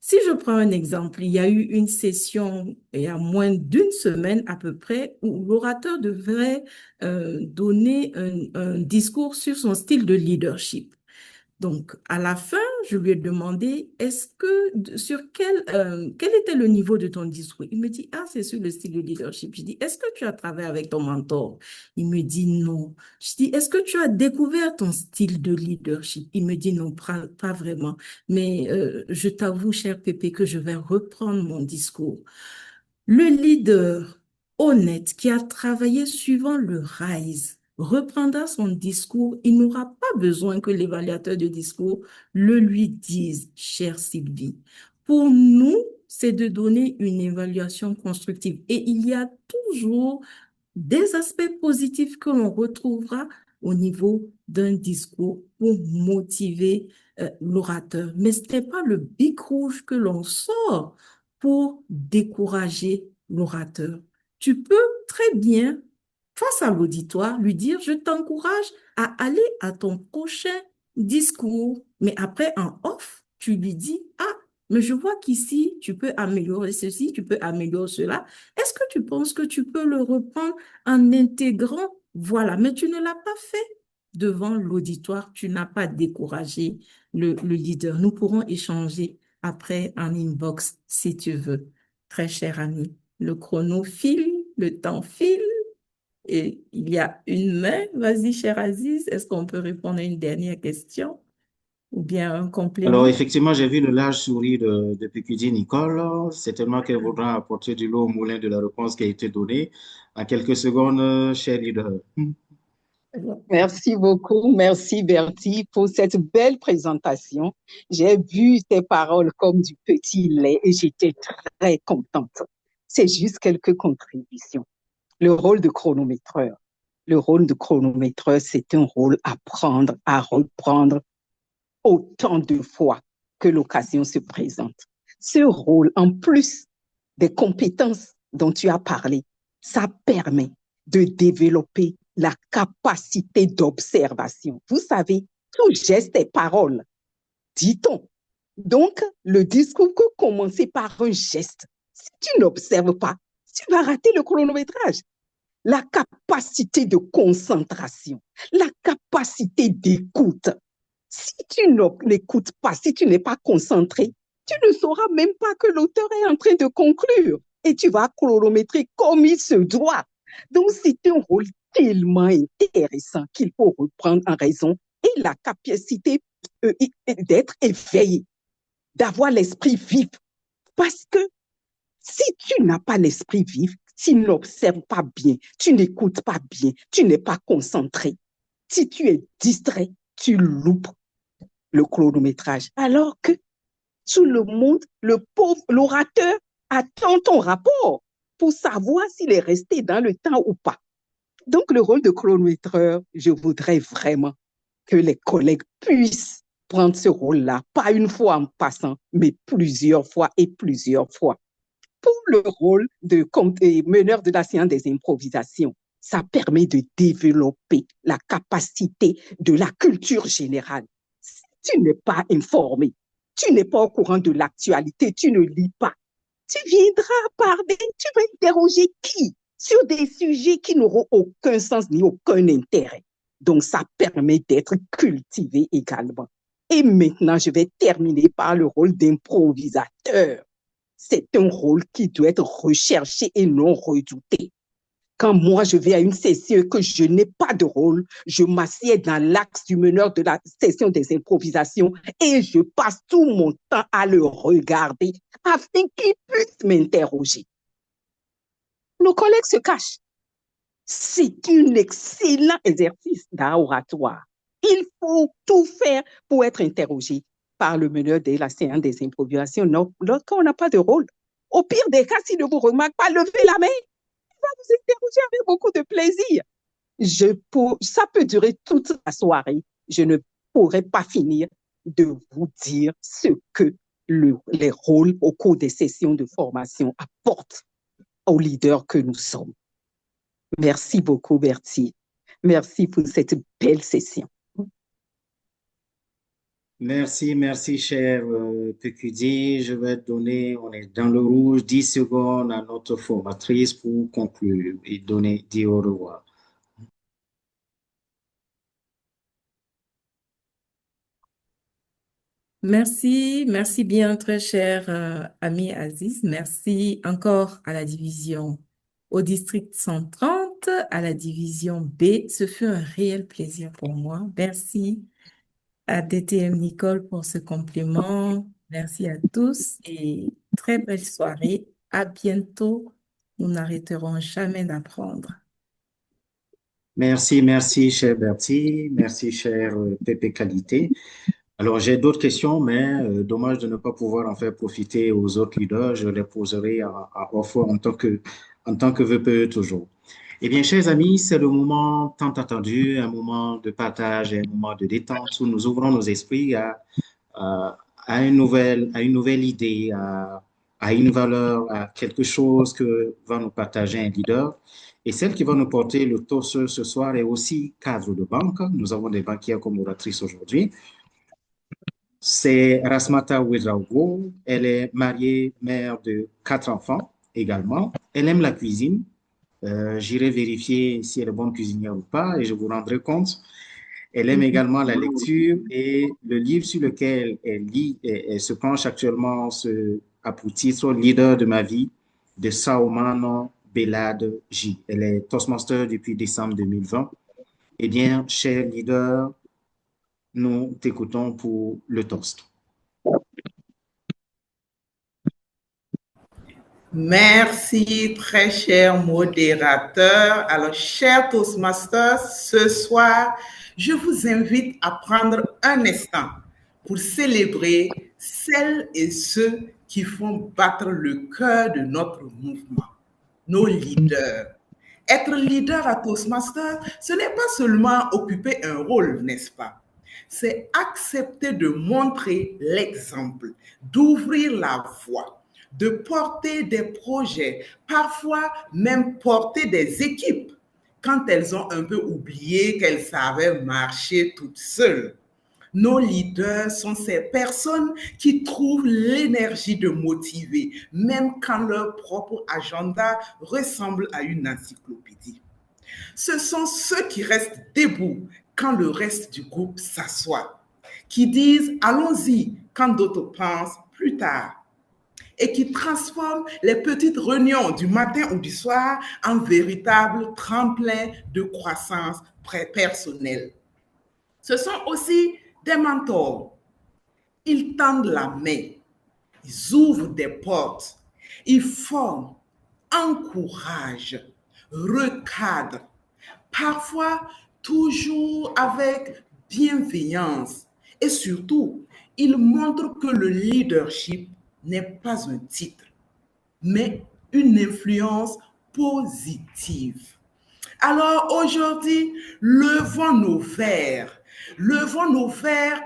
Si je prends un exemple, il y a eu une session il y a moins d'une semaine à peu près où l'orateur devrait donner un discours sur son style de leadership. Donc, à la fin, je lui ai demandé, sur quel était le niveau de ton discours? Il me dit, ah, c'est sur le style de leadership. Je dis, est-ce que tu as travaillé avec ton mentor? Il me dit non. Je dis, est-ce que tu as découvert ton style de leadership? Il me dit non, pas vraiment. Mais je t'avoue, cher Pépé, que je vais reprendre mon discours. Le leader honnête qui a travaillé suivant le RISE reprendra son discours. Il n'aura pas besoin que l'évaluateur de discours le lui dise, chère Sylvie. Pour nous, c'est de donner une évaluation constructive. Et il y a toujours des aspects positifs que l'on retrouvera au niveau d'un discours pour motiver l'orateur. Mais ce n'est pas le bic rouge que l'on sort pour décourager l'orateur. Tu peux très bien, face à l'auditoire, lui dire, je t'encourage à aller à ton prochain discours. Mais après, en off, tu lui dis, ah, mais je vois qu'ici, tu peux améliorer ceci, tu peux améliorer cela. Est-ce que tu penses que tu peux le reprendre en intégrant? Voilà, mais tu ne l'as pas fait devant l'auditoire, tu n'as pas découragé le leader. Nous pourrons échanger après en inbox si tu veux. Très cher ami, le chrono file, le temps file et il y a une main. Vas-y, cher Aziz, est-ce qu'on peut répondre à une dernière question ou bien un Alors, complément? effectivement, j'ai vu le large sourire de PQD Nicole. Certainement qu'elle voudra apporter de l'eau au moulin de la réponse qui a été donnée. En quelques secondes, cher leader. Merci beaucoup, merci Bertie pour cette belle présentation. J'ai vu tes paroles comme du petit lait et j'étais très contente. C'est juste quelques contributions. Le rôle de chronométreur. Le rôle de chronométreur, c'est un rôle à prendre, à reprendre autant de fois que l'occasion se présente. Ce rôle, en plus des compétences dont tu as parlé, ça permet de développer la capacité d'observation. Vous savez, tout geste est parole, dit-on. Donc, le discours peut commencer par un geste. Si tu n'observes pas, tu vas rater le chronométrage. La capacité de concentration, la capacité d'écoute. Si tu n'écoutes pas, si tu n'es pas concentré, tu ne sauras même pas que l'auteur est en train de conclure et tu vas chronométrer comme il se doit. Donc, c'est un rôle tellement intéressant qu'il faut reprendre en raison et la capacité d'être éveillé, d'avoir l'esprit vif. Parce que si tu n'as pas l'esprit vif, tu n'observes pas bien, tu n'écoutes pas bien, tu n'es pas concentré. Si tu es distrait, tu loupes le chronométrage. Alors que tout le monde, le pauvre, l'orateur attend ton rapport pour savoir s'il est resté dans le temps ou pas. Donc, le rôle de chronométreur, je voudrais vraiment que les collègues puissent prendre ce rôle-là, pas une fois en passant, mais plusieurs fois et plusieurs fois. Pour le rôle de meneur de la séance des improvisations, ça permet de développer la capacité de la culture générale. Si tu n'es pas informé, tu n'es pas au courant de l'actualité, tu ne lis pas, tu viendras parler, tu vas interroger qui sur des sujets qui n'auront aucun sens ni aucun intérêt. Donc, ça permet d'être cultivé également. Et maintenant, je vais terminer par le rôle d'improvisateur. C'est un rôle qui doit être recherché et non redouté. Quand moi, je vais à une session que je n'ai pas de rôle, je m'assieds dans l'axe du meneur de la session des improvisations et je passe tout mon temps à le regarder afin qu'il puisse m'interroger. Nos collègues se cachent. C'est un excellent exercice d'art oratoire. Il faut tout faire pour être interrogé par le meneur de la séance des improvisations lorsqu'on n'a pas de rôle. Au pire des cas, s'il ne vous remarque pas, levez la main. Il va vous interroger avec beaucoup de plaisir. Ça peut durer toute la soirée. Je ne pourrais pas finir de vous dire ce que les rôles au cours des sessions de formation apportent aux leaders que nous sommes. Merci beaucoup, Bertie. Merci pour cette belle session. Merci, cher PQD. Je vais donner, on est dans le rouge, 10 secondes à notre formatrice pour conclure et dire au revoir. Merci bien, très cher ami Aziz. Merci encore à la division au district 130, à la division B. Ce fut un réel plaisir pour moi. Merci à DTM Nicole pour ce compliment. Merci à tous et très belle soirée. À bientôt. Nous n'arrêterons jamais d'apprendre. Merci, cher Bertie. Merci, cher Pépé Qualité. Alors, j'ai d'autres questions, mais dommage de ne pas pouvoir en faire profiter aux autres leaders. Je les poserai à en tant que VPE toujours. Eh bien, chers amis, c'est le moment tant attendu, un moment de partage et un moment de détente où nous ouvrons nos esprits à une nouvelle idée, à une valeur, à quelque chose que va nous partager un leader. Et celle qui va nous porter le torse ce soir est aussi cadre de banque. Nous avons des banquières comme oratrices aujourd'hui. C'est Rasmata Ouedraogo. Elle est mariée, mère de 4 enfants également. Elle aime la cuisine. J'irai vérifier si elle est bonne cuisinière ou pas et je vous rendrai compte. Elle aime également la lecture et le livre sur lequel elle lit et se penche actuellement a pour titre Leader de ma vie de Saumano Belade J. Elle est Toastmaster depuis décembre 2020. Eh bien, cher leader, nous t'écoutons pour le toast. Merci, très cher modérateur. Alors, chers Toastmasters, ce soir, je vous invite à prendre un instant pour célébrer celles et ceux qui font battre le cœur de notre mouvement, nos leaders. Être leader à Toastmasters, ce n'est pas seulement occuper un rôle, n'est-ce pas? C'est accepter de montrer l'exemple, d'ouvrir la voie, de porter des projets, parfois même porter des équipes quand elles ont un peu oublié qu'elles savaient marcher toutes seules. Nos leaders sont ces personnes qui trouvent l'énergie de motiver, même quand leur propre agenda ressemble à une encyclopédie. Ce sont ceux qui restent debout quand le reste du groupe s'assoit, qui disent « allons-y » quand d'autres pensent « plus tard » et qui transforment les petites réunions du matin ou du soir en véritables tremplins de croissance personnelle. Ce sont aussi des mentors. Ils tendent la main, ils ouvrent des portes, ils forment, encouragent, recadrent, parfois toujours avec bienveillance. Et surtout, ils montrent que le leadership n'est pas un titre, mais une influence positive. Alors aujourd'hui, levons nos verres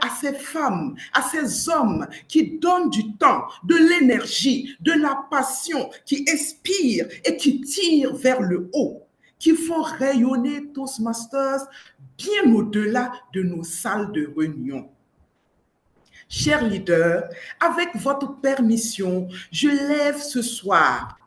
à ces femmes, à ces hommes qui donnent du temps, de l'énergie, de la passion, qui inspirent et qui tirent vers le haut, qui font rayonner Toastmasters bien au-delà de nos salles de réunion. Chers leaders, avec votre permission, je lève ce soir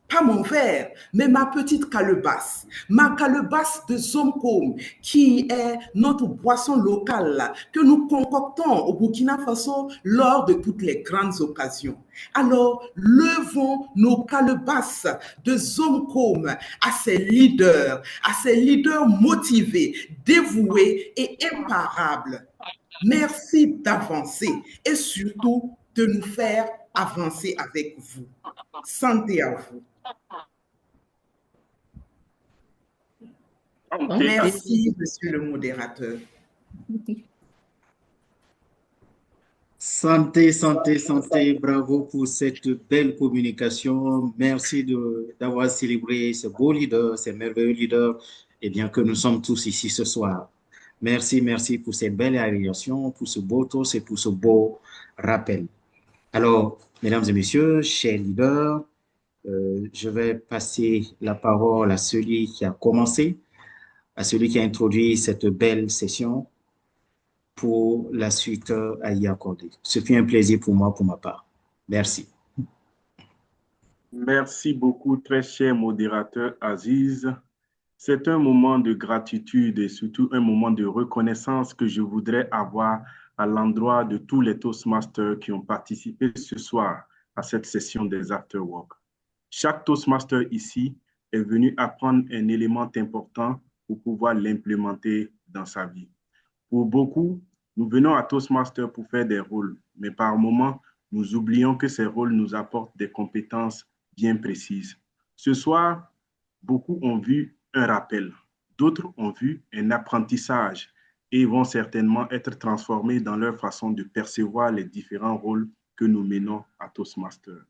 pas mon verre, mais ma petite calebasse, ma calebasse de Zomcom, qui est notre boisson locale que nous concoctons au Burkina Faso lors de toutes les grandes occasions. Alors, levons nos calebasses de Zomcom à ces leaders motivés, dévoués et imparables. Merci d'avancer et surtout de nous faire avancer avec vous. Santé à vous. Merci, monsieur le modérateur. Santé, santé, santé. Bravo pour cette belle communication. Merci d'avoir célébré ce beau leader, ces merveilleux leaders, et bien que nous sommes tous ici ce soir. Merci, merci pour cette belle réalisation, pour ce beau toast et pour ce beau rappel. Alors, mesdames et messieurs, chers leaders, je vais passer la parole à celui qui a commencé, à celui qui a introduit cette belle session pour la suite à y accorder. Ce fut un plaisir pour moi, pour ma part. Merci. Merci beaucoup, très cher modérateur Aziz. C'est un moment de gratitude et surtout un moment de reconnaissance que je voudrais avoir à l'endroit de tous les Toastmasters qui ont participé ce soir à cette session des Afterwork. Chaque Toastmaster ici est venu apprendre un élément important pour pouvoir l'implémenter dans sa vie. Pour beaucoup, nous venons à Toastmasters pour faire des rôles, mais par moments, nous oublions que ces rôles nous apportent des compétences bien précises. Ce soir, beaucoup ont vu un rappel, d'autres ont vu un apprentissage et vont certainement être transformés dans leur façon de percevoir les différents rôles que nous menons à Toastmasters.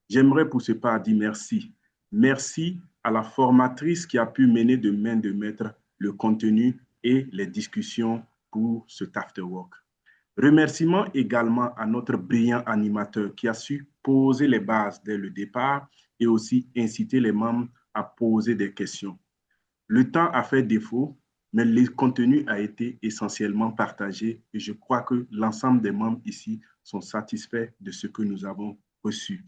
J'aimerais pour ce part dire merci. Merci à la formatrice qui a pu mener de main de maître le contenu et les discussions pour cet afterwork. Remerciements également à notre brillant animateur qui a su poser les bases dès le départ et aussi inciter les membres à poser des questions. Le temps a fait défaut, mais le contenu a été essentiellement partagé et je crois que l'ensemble des membres ici sont satisfaits de ce que nous avons reçu.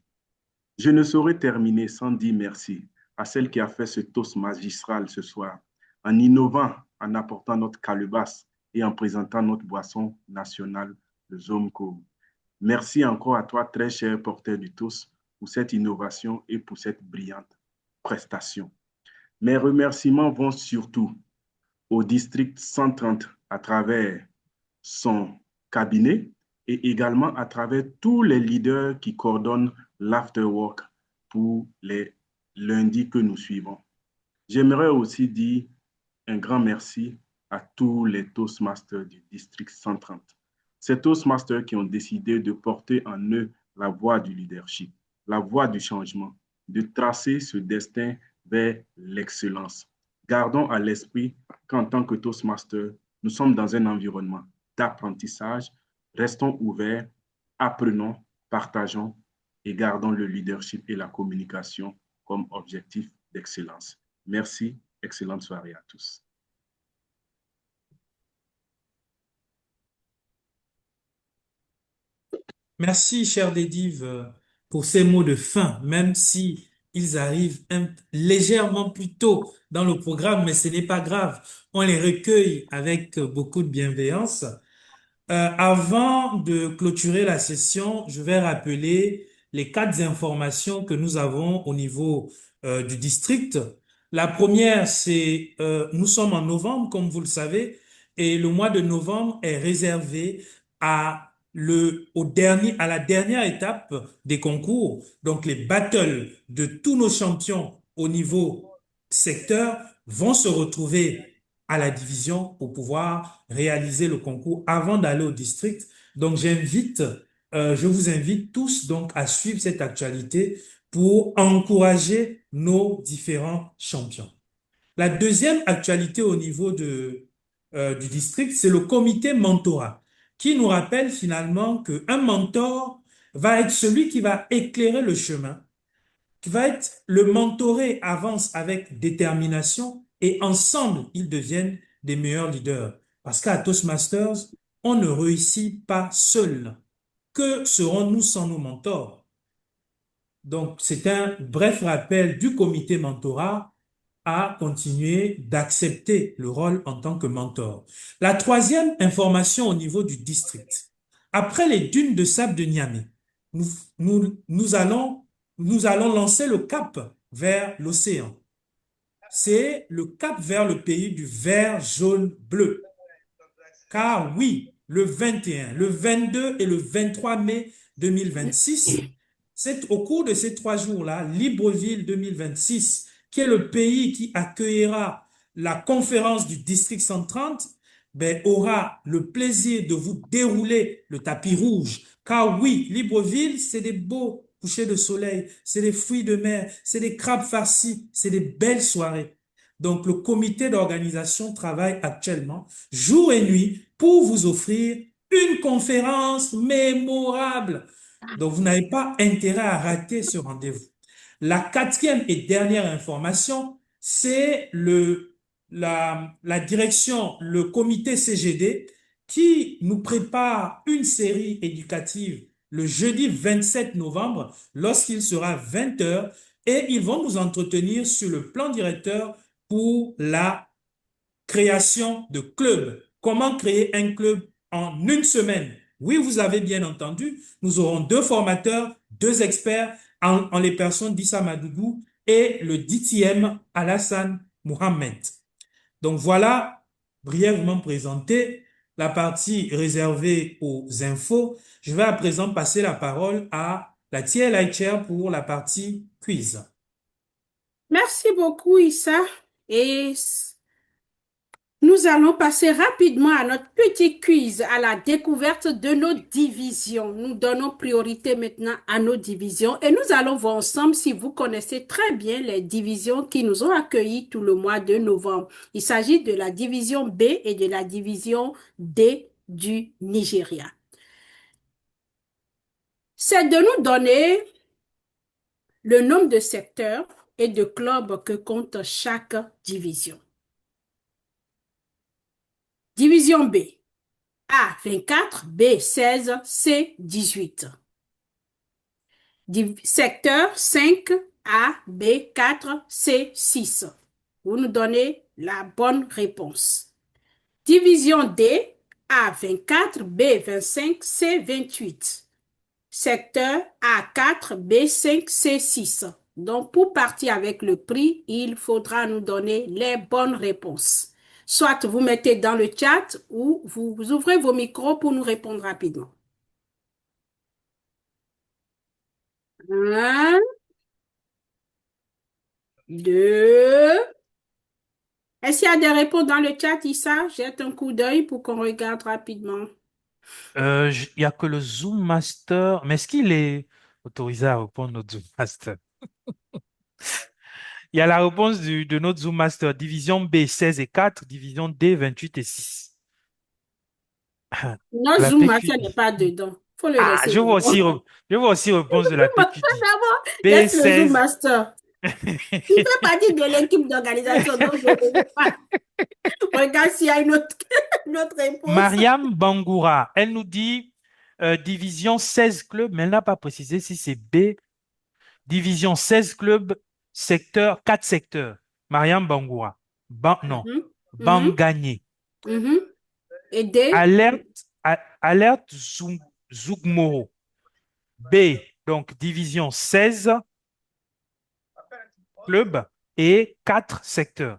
Je ne saurais terminer sans dire merci à celle qui a fait ce toast magistral ce soir, en innovant, en apportant notre calebasse et en présentant notre boisson nationale, le Zomcom. Merci encore à toi, très cher porteur du toast, pour cette innovation et pour cette brillante prestation. Mes remerciements vont surtout au district 130 à travers son cabinet et également à travers tous les leaders qui coordonnent l'afterwork pour les lundis que nous suivons. J'aimerais aussi dire un grand merci à tous les Toastmasters du district 130. Ces Toastmasters qui ont décidé de porter en eux la voie du leadership, la voie du changement, de tracer ce destin vers l'excellence. Gardons à l'esprit qu'en tant que Toastmasters, nous sommes dans un environnement d'apprentissage. Restons ouverts, apprenons, partageons et gardons le leadership et la communication comme objectif d'excellence. Merci Excellente soirée à tous. Merci, cher Dédive, pour ces mots de fin, même si ils arrivent légèrement plus tôt dans le programme, mais ce n'est pas grave. On les recueille avec beaucoup de bienveillance. Avant de clôturer la session, je vais rappeler les quatre informations que nous avons au niveau du district. La première, c'est nous sommes en novembre, comme vous le savez, et le mois de novembre est réservé à la dernière étape des concours. Donc, les battles de tous nos champions au niveau secteur vont se retrouver à la division pour pouvoir réaliser le concours avant d'aller au district. Donc, je vous invite tous donc à suivre cette actualité pour encourager nos différents champions. La deuxième actualité au niveau du district, c'est le comité mentorat qui nous rappelle finalement qu'un mentor va être celui qui va éclairer le chemin, qui va être le mentoré avance avec détermination et ensemble, ils deviennent des meilleurs leaders. Parce qu'à Toastmasters, on ne réussit pas seul. Que serons-nous sans nos mentors? Donc, c'est un bref rappel du comité mentorat à continuer d'accepter le rôle en tant que mentor. La troisième information au niveau du district. Après les dunes de sable de Niamey, nous, nous allons lancer le cap vers l'océan. C'est le cap vers le pays du vert, jaune, bleu. Car oui, le 21, le 22 et le 23 mai 2026, c'est au cours de ces 3 jours-là, Libreville 2026, qui est le pays qui accueillera la conférence du District 130, ben, aura le plaisir de vous dérouler le tapis rouge. Car oui, Libreville, c'est des beaux couchers de soleil, c'est des fruits de mer, c'est des crabes farcis, c'est des belles soirées. Donc, le comité d'organisation travaille actuellement, jour et nuit, pour vous offrir une conférence mémorable. Donc, vous n'avez pas intérêt à rater ce rendez-vous. La quatrième et dernière information, c'est la direction, le comité CGD qui nous prépare une série éducative le jeudi 27 novembre lorsqu'il sera 20 heures et ils vont nous entretenir sur le plan directeur pour la création de clubs. Comment créer un club en une semaine? Oui, vous avez bien entendu, nous aurons 2 formateurs, 2 experts en les personnes d'Issa Madougou et le DTM Alassane Mohamed. Donc voilà, brièvement présenté, la partie réservée aux infos. Je vais à présent passer la parole à la TLI Chair pour la partie quiz. Merci beaucoup, Issa. Et nous allons passer rapidement à notre petit quiz, à la découverte de nos divisions. Nous donnons priorité maintenant à nos divisions et nous allons voir ensemble si vous connaissez très bien les divisions qui nous ont accueillis tout le mois de novembre. Il s'agit de la division B et de la division D du Nigeria. C'est de nous donner le nombre de secteurs et de clubs que compte chaque division. Division B. A, 24, B, 16, C, 18. Secteur 5, A, B, 4, C, 6. Vous nous donnez la bonne réponse. Division D, A, 24, B, 25, C, 28. Secteur A4, B5, C6. Donc, pour partir avec le prix, il faudra nous donner les bonnes réponses. Soit vous mettez dans le chat ou vous ouvrez vos micros pour nous répondre rapidement. 1, 2. Est-ce qu'il y a des réponses dans le chat, Issa? Jette un coup d'œil pour qu'on regarde rapidement. Il n'y a que le Zoom Master. Mais est-ce qu'il est autorisé à répondre notre Zoom Master? Il y a la réponse de notre Zoom Master. Division B, 16 et 4. Division D, 28 et 6. Notre La Zoom PQD. Master n'est pas dedans. Faut le Ah, laisser je vois dedans. aussi, je vois aussi réponse de la PQD. D'abord, B, laisse le Zoom 16. Master. Il fait partie de l'équipe d'organisation, donc je ne vais pas. Regarde s'il y a une autre réponse. Mariam Bangoura, elle nous dit division 16 clubs, mais elle n'a pas précisé si c'est B. Division 16 clubs, secteur, 4 secteurs. Mariam Bangoura. Non. Mhm, mhm, Bangani. mhm. Et D? Alerte Zougmoro. B, donc division 16 clubs et 4 secteurs.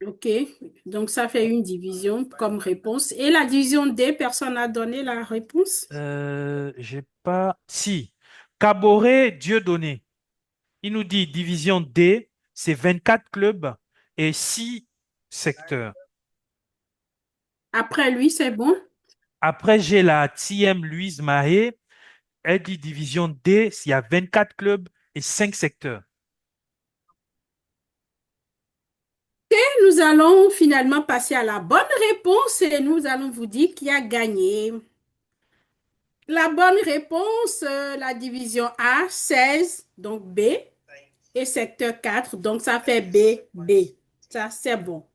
OK. Donc, ça fait une division comme réponse. Et la division D, personne n'a donné la réponse? J'ai pas. Si. Caboret Dieudonné. Il nous dit division D, c'est 24 clubs et 6 secteurs. Après lui, c'est bon? Après, j'ai la TM Louise Mahé. Elle dit division D, il y a 24 clubs et 5 secteurs. Et nous allons finalement passer à la bonne réponse et nous allons vous dire qui a gagné. La bonne réponse, la division A, 16, donc B, et secteur 4, donc ça fait B, B. Ça, c'est bon.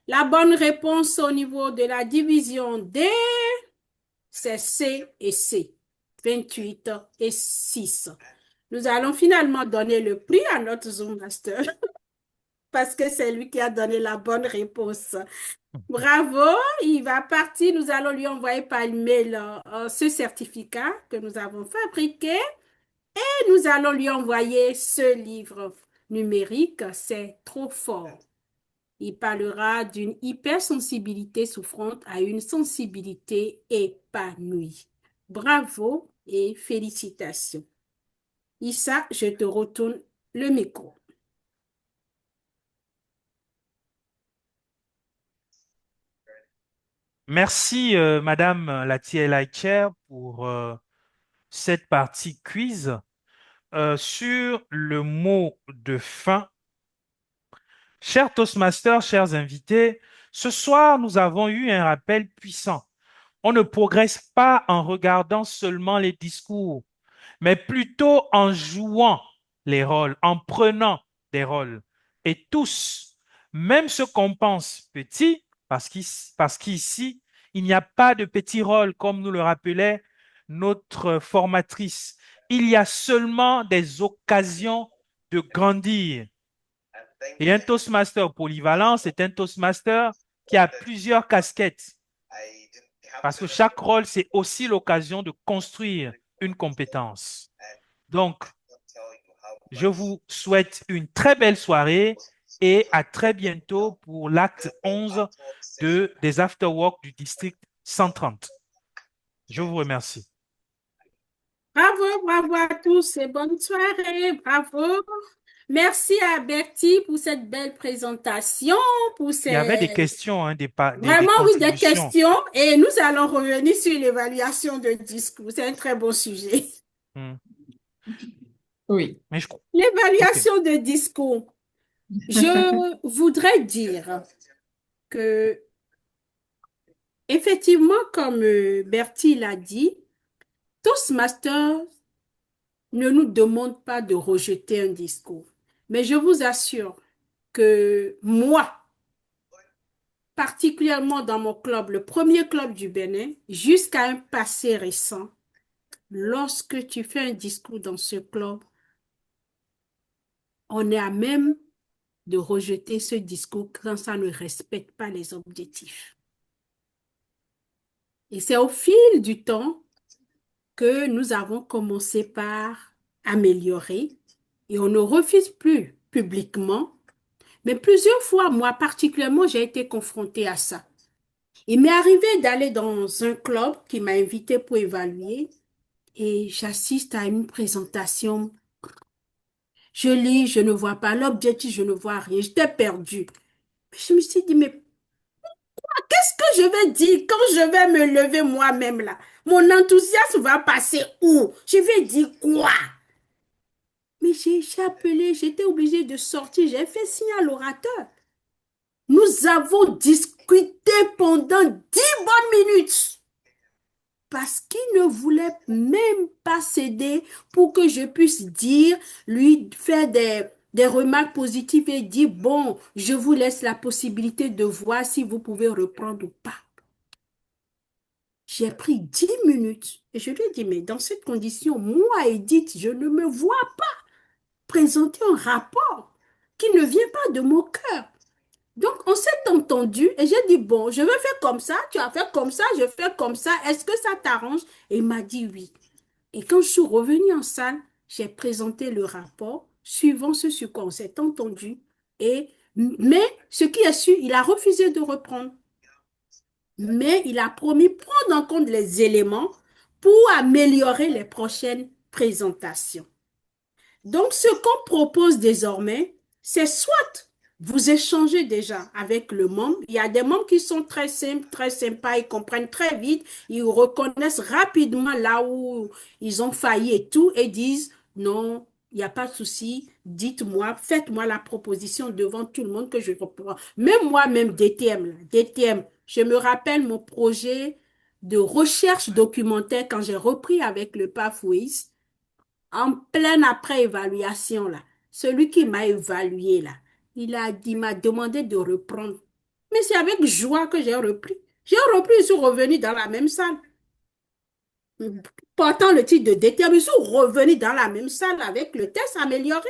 La bonne réponse au niveau de la division D, c'est C et C, 28 et 6. Nous allons finalement donner le prix à notre Zoom Master parce que c'est lui qui a donné la bonne réponse. Bravo, il va partir. Nous allons lui envoyer par email ce certificat que nous avons fabriqué et nous allons lui envoyer ce livre numérique. C'est trop fort. Il parlera d'une hypersensibilité souffrante à une sensibilité épanouie. Bravo et félicitations. Issa, je te retourne le micro. Merci, Madame la TLI Chair, pour cette partie quiz. Sur le mot de fin, chers Toastmasters, chers invités, ce soir, nous avons eu un rappel puissant. On ne progresse pas en regardant seulement les discours, mais plutôt en jouant les rôles, en prenant des rôles. Et tous, même ceux qu'on pense petits, parce qu'ici, il n'y a pas de petits rôles, comme nous le rappelait notre formatrice. Il y a seulement des occasions de grandir. Et un Toastmaster polyvalent, c'est un Toastmaster qui a plusieurs casquettes. Parce que chaque rôle, c'est aussi l'occasion de construire une compétence. Donc, je vous souhaite une très belle soirée et à très bientôt pour l'acte 11 des Afterwork du district 130. Je vous remercie. Bravo, bravo à tous et bonne soirée. Bravo. Merci à Bertie pour cette belle présentation, pour Il y avait des ces... questions, hein, des Vraiment, oui, des contributions. questions. Et nous allons revenir sur l'évaluation de discours. C'est un très bon sujet. Oui. Mais L'évaluation de discours. Je voudrais dire que, effectivement, comme Bertie l'a dit, Toastmasters ne nous demande pas de rejeter un discours. Mais je vous assure que moi, particulièrement dans mon club, le premier club du Bénin, jusqu'à un passé récent, lorsque tu fais un discours dans ce club, on est à même de rejeter ce discours quand ça ne respecte pas les objectifs. Et c'est au fil du temps que nous avons commencé par améliorer et on ne refuse plus publiquement. Mais plusieurs fois, moi particulièrement, j'ai été confrontée à ça. Il m'est arrivé d'aller dans un club qui m'a invité pour évaluer et j'assiste à une présentation. Je lis, je ne vois pas l'objectif, je ne vois rien. J'étais perdue. Je me suis dit, mais qu'est-ce que je vais dire quand je vais me lever moi-même là? Mon enthousiasme va passer où? Je vais dire quoi? Mais j'ai appelé, j'étais obligée de sortir. J'ai fait signe à l'orateur. Nous avons discuté pendant 10 bonnes minutes. parce qu'il ne voulait même pas céder pour que je puisse dire, lui faire des remarques positives et dire, bon, je vous laisse la possibilité de voir si vous pouvez reprendre ou pas. J'ai pris 10 minutes et je lui ai dit, mais dans cette condition, moi, Edith, je ne me vois pas présenter un rapport qui ne vient pas de mon cœur. Donc, on s'est entendu et j'ai dit, bon, je vais faire comme ça, tu as fait comme ça, je fais comme ça, est-ce que ça t'arrange? Et il m'a dit oui. Et quand je suis revenue en salle, j'ai présenté le rapport suivant ce sur quoi on s'est entendu. Mais ce qui est sûr, il a refusé de reprendre. Mais il a promis prendre en compte les éléments pour améliorer les prochaines présentations. Donc, ce qu'on propose désormais, c'est soit vous échangez déjà avec le membre. Il y a des membres qui sont très simples, très sympas, ils comprennent très vite, ils reconnaissent rapidement là où ils ont failli et tout, et disent non, il n'y a pas de souci, dites-moi, faites-moi la proposition devant tout le monde que je reprends. Même moi-même, DTM, je me rappelle mon projet de recherche documentaire quand j'ai repris avec le Pathways en pleine après-évaluation, là, celui qui m'a évalué, là, il m'a demandé de reprendre. Mais c'est avec joie que j'ai repris. J'ai repris, je suis revenu dans la même salle. Portant le titre de détermination, je suis revenu dans la même salle avec le test amélioré.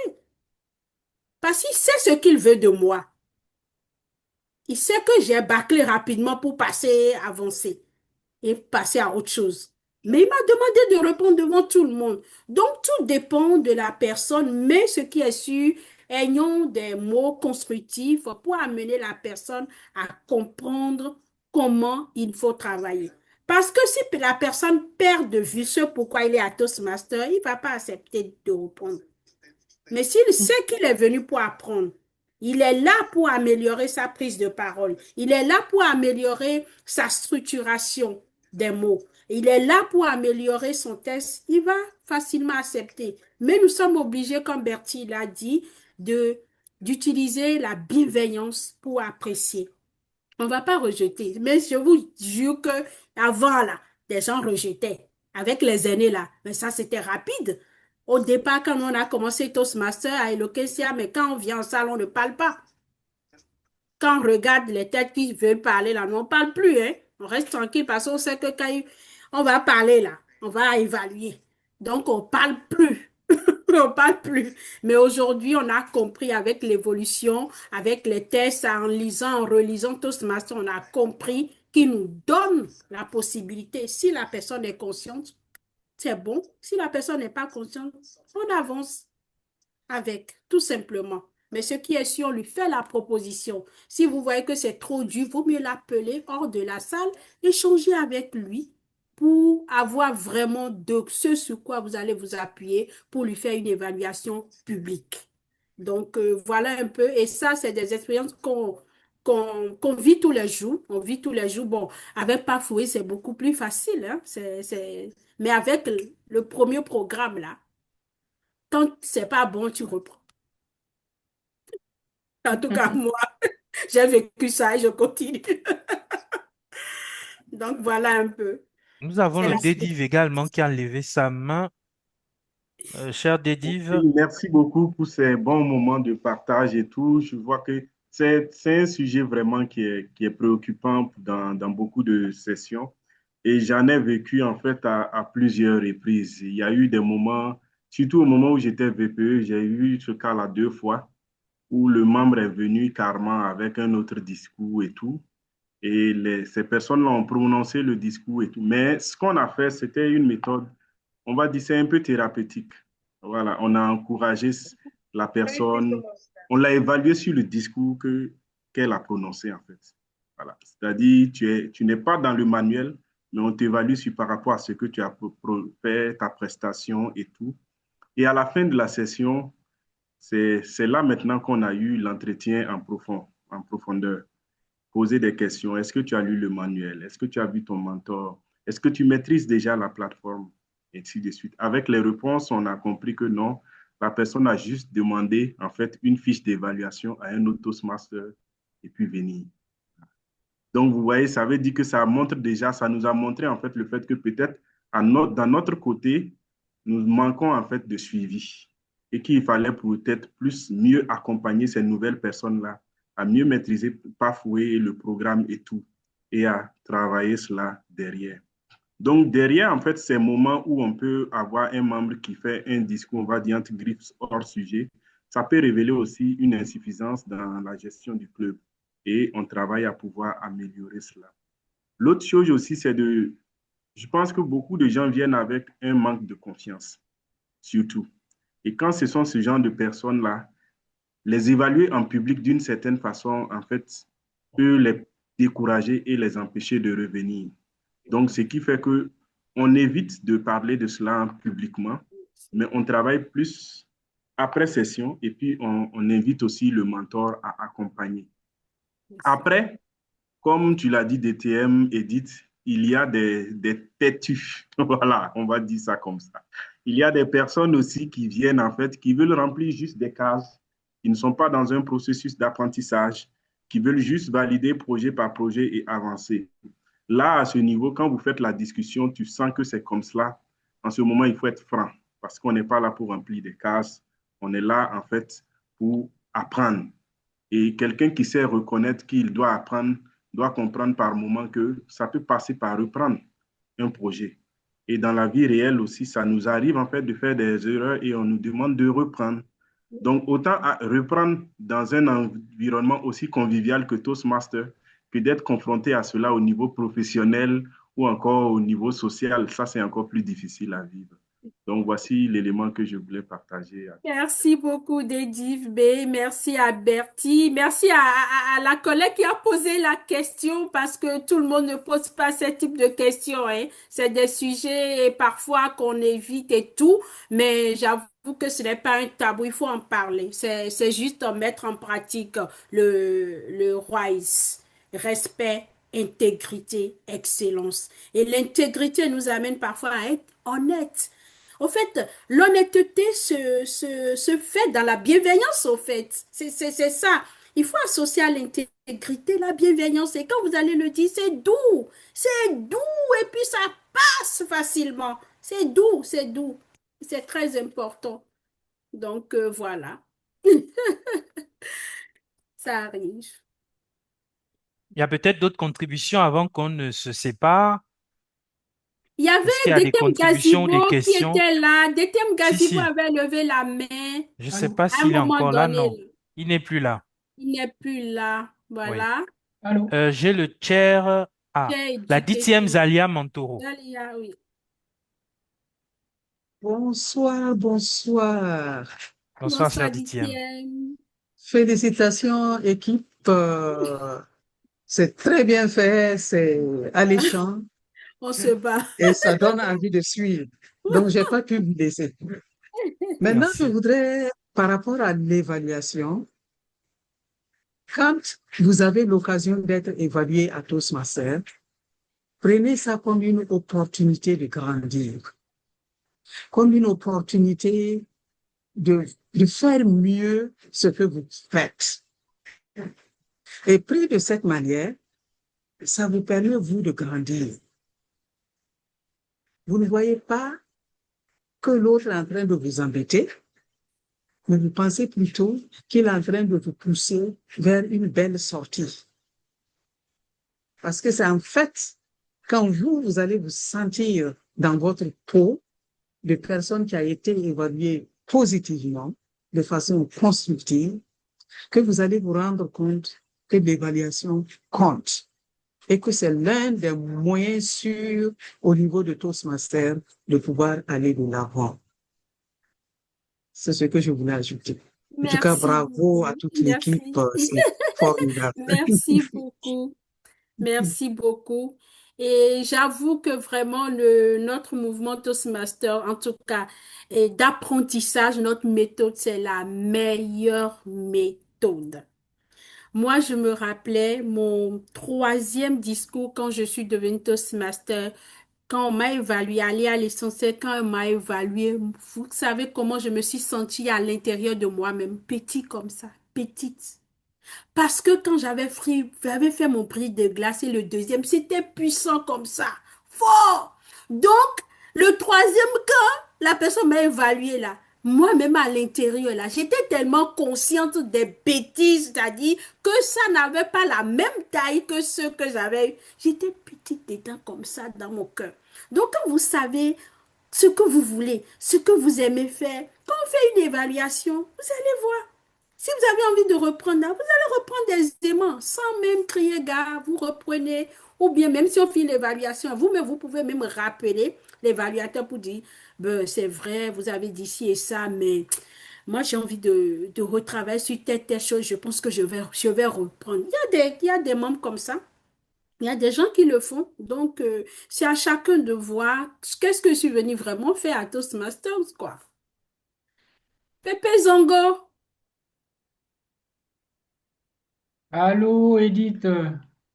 Parce qu'il sait ce qu'il veut de moi. Il sait que j'ai bâclé rapidement pour avancer et passer à autre chose. Mais il m'a demandé de répondre devant tout le monde. Donc, tout dépend de la personne, mais ce qui est sûr, ayons des mots constructifs pour amener la personne à comprendre comment il faut travailler. Parce que si la personne perd de vue ce pourquoi il est à Toastmaster, il ne va pas accepter de reprendre. Mais s'il sait qu'il est venu pour apprendre, il est là pour améliorer sa prise de parole. Il est là pour améliorer sa structuration des mots. Il est là pour améliorer son test. Il va facilement accepter. Mais nous sommes obligés, comme Bertie l'a dit, d'utiliser la bienveillance pour apprécier. On ne va pas rejeter. Mais je vous jure qu'avant, là, des gens rejetaient. Avec les aînés, là. Mais ça, c'était rapide. Au départ, quand on a commencé Toastmaster à Eloquentia, mais quand on vient en salle, on ne parle pas. Quand on regarde les têtes qui veulent parler, là, on ne parle plus, hein. On reste tranquille parce qu'on sait que quand on va parler, là, on va évaluer. Donc, on ne parle plus. On ne parle plus. Mais aujourd'hui, on a compris avec l'évolution, avec les tests, en lisant, en relisant Toastmaster, on a compris qu'il nous donne la possibilité, si la personne est consciente, c'est bon. Si la personne n'est pas consciente, on avance avec, tout simplement. Mais ce qui est sûr, on lui fait la proposition. Si vous voyez que c'est trop dur, il vaut mieux l'appeler hors de la salle, échanger avec lui pour avoir vraiment de ce sur quoi vous allez vous appuyer pour lui faire une évaluation publique. Donc, voilà un peu. Et ça, c'est des expériences qu'on vit tous les jours. On vit tous les jours. Bon, avec Pafoué, c'est beaucoup plus facile. Hein? Mais avec le premier programme, là, quand c'est pas bon, tu reprends. En tout cas, moi, j'ai vécu ça et je continue. Donc, voilà un peu. Nous avons C'est le la... Dédive également qui a levé sa main. Cher Dédive, Oui, merci beaucoup pour ces bons moments de partage et tout. Je vois que c'est un sujet vraiment qui est préoccupant dans beaucoup de sessions. Et j'en ai vécu en fait à plusieurs reprises. Il y a eu des moments, surtout au moment où j'étais VPE, j'ai eu ce cas-là 2 fois, où le membre est venu carrément avec un autre discours et tout. Et ces personnes-là ont prononcé le discours et tout. Mais ce qu'on a fait, c'était une méthode, on va dire, c'est un peu thérapeutique. Voilà, on a encouragé la personne, on l'a évalué sur le discours qu'elle a prononcé, en fait. Voilà, c'est-à-dire, tu n'es pas dans le manuel, mais on t'évalue par rapport à ce que tu as fait, ta prestation et tout. Et à la fin de la session, c'est là maintenant qu'on a eu l'entretien en profondeur. Poser des questions. Est-ce que tu as lu le manuel? Est-ce que tu as vu ton mentor? Est-ce que tu maîtrises déjà la plateforme? Et ainsi de suite. Avec les réponses, on a compris que non, la personne a juste demandé en fait une fiche d'évaluation à un autre Toastmaster et puis venir. Donc, vous voyez, ça veut dire que ça montre déjà, ça nous a montré en fait le fait que peut-être dans notre côté, nous manquons en fait de suivi et qu'il fallait peut-être plus mieux accompagner ces nouvelles personnes-là à mieux maîtriser Pathway, le programme et tout, et à travailler cela derrière. Donc, derrière, en fait, ces moments où on peut avoir un membre qui fait un discours, on va dire, entre griffes hors sujet, ça peut révéler aussi une insuffisance dans la gestion du club. Et on travaille à pouvoir améliorer cela. L'autre chose aussi, c'est de... Je pense que beaucoup de gens viennent avec un manque de confiance, surtout. Et quand ce sont ce genre de personnes-là, les évaluer en public d'une certaine façon, en fait, peut les décourager et les empêcher de revenir. Donc, ce qui fait que on évite de parler de cela publiquement, mais on travaille plus après session et puis on invite aussi le mentor à accompagner. Après, comme tu l'as dit, DTM, Edith, il y a des têtus. Voilà, on va dire ça comme ça. Il y a des personnes aussi qui viennent, en fait, qui veulent remplir juste des cases, qui ne sont pas dans un processus d'apprentissage, qui veulent juste valider projet par projet et avancer. Là, à ce niveau, quand vous faites la discussion, tu sens que c'est comme cela. En ce moment, il faut être franc, parce qu'on n'est pas là pour remplir des cases. On est là, en fait, pour apprendre. Et quelqu'un qui sait reconnaître qu'il doit apprendre, doit comprendre par moment que ça peut passer par reprendre un projet. Et dans la vie réelle aussi, ça nous arrive en fait de faire des erreurs et on nous demande de reprendre. Donc, autant reprendre dans un environnement aussi convivial que Toastmaster que d'être confronté à cela au niveau professionnel ou encore au niveau social. Ça, c'est encore plus difficile à vivre. Donc, voici l'élément que je voulais partager. Merci beaucoup, Dediv B. Merci à Bertie. Merci à la collègue qui a posé la question parce que tout le monde ne pose pas ce type de questions, hein. C'est des sujets parfois qu'on évite et tout, mais j'avoue que ce n'est pas un tabou, il faut en parler. C'est juste mettre en pratique le RWISE. Respect, intégrité, excellence. Et l'intégrité nous amène parfois à être honnête. Au fait, l'honnêteté se fait dans la bienveillance, au fait. C'est ça. Il faut associer à l'intégrité la bienveillance. Et quand vous allez le dire, c'est doux. C'est doux et puis ça passe facilement. C'est doux, c'est doux. C'est très important. Donc, voilà. Ça arrive. Il y a peut-être d'autres contributions avant qu'on ne se sépare. Il y avait Est-ce qu'il y a des Détem contributions, des Gazibo qui questions? était là. Détem Si, Gazibo si. avait levé la main Je ne sais pas à un s'il est moment encore là. donné. Non, il n'est plus là. Il n'est plus là. Oui. Voilà. J'ai le chair A, J'ai la éduqué 10e Zalia Mantoro. Dalia, oui. Bonsoir, bonsoir. Bonsoir, sœur Bonsoir, 10e. Ditième. Félicitations, équipe. C'est très bien fait, c'est alléchant On se bat. et ça donne envie de suivre. Donc, j'ai pas pu vous laisser. Maintenant, je Merci. voudrais, par rapport à l'évaluation, quand vous avez l'occasion d'être évalué à Toastmasters, prenez ça comme une opportunité de grandir, comme une opportunité de faire mieux ce que vous faites. Et pris de cette manière, ça vous permet, vous, de grandir. Vous ne voyez pas que l'autre est en train de vous embêter, mais vous pensez plutôt qu'il est en train de vous pousser vers une belle sortie. Parce que c'est en fait, quand vous allez vous sentir dans votre peau de personne qui a été évaluée positivement, de façon constructive, que vous allez vous rendre compte que l'évaluation compte et que c'est l'un des moyens sûrs au niveau de Toastmasters de pouvoir aller de l'avant. C'est ce que je voulais ajouter. En tout cas, Merci bravo beaucoup. à toute l'équipe, Merci. c'est formidable. Merci beaucoup. Merci beaucoup. Et j'avoue que vraiment notre mouvement Toastmaster, en tout cas, et d'apprentissage, notre méthode, c'est la meilleure méthode. Moi, je me rappelais mon troisième discours quand je suis devenue Toastmaster, quand on m'a évalué, aller à l'essentiel, quand on m'a évalué, vous savez comment je me suis sentie à l'intérieur de moi-même, petite comme ça, petite. Parce que quand j'avais fait mon prix de glace et le deuxième, c'était puissant comme ça, fort. Donc, le troisième, quand la personne m'a évalué là, moi-même à l'intérieur là, j'étais tellement consciente des bêtises, c'est-à-dire que ça n'avait pas la même taille que ceux que j'avais eu. J'étais petite dedans comme ça dans mon cœur. Donc, quand vous savez ce que vous voulez, ce que vous aimez faire, quand on fait une évaluation, vous allez voir. Si vous avez envie de reprendre, vous allez reprendre aisément, sans même crier gare, vous reprenez, ou bien même si on fait l'évaluation, vous-même, vous pouvez même rappeler l'évaluateur pour dire, ben, c'est vrai, vous avez dit ci et ça, mais moi, j'ai envie de retravailler sur telle chose, je pense que je vais reprendre. Il y a des membres comme ça. Il y a des gens qui le font. Donc, c'est à chacun de voir qu'est-ce que je suis venue vraiment faire à Toastmasters, quoi. Pépé Zongo. Allô, Edith,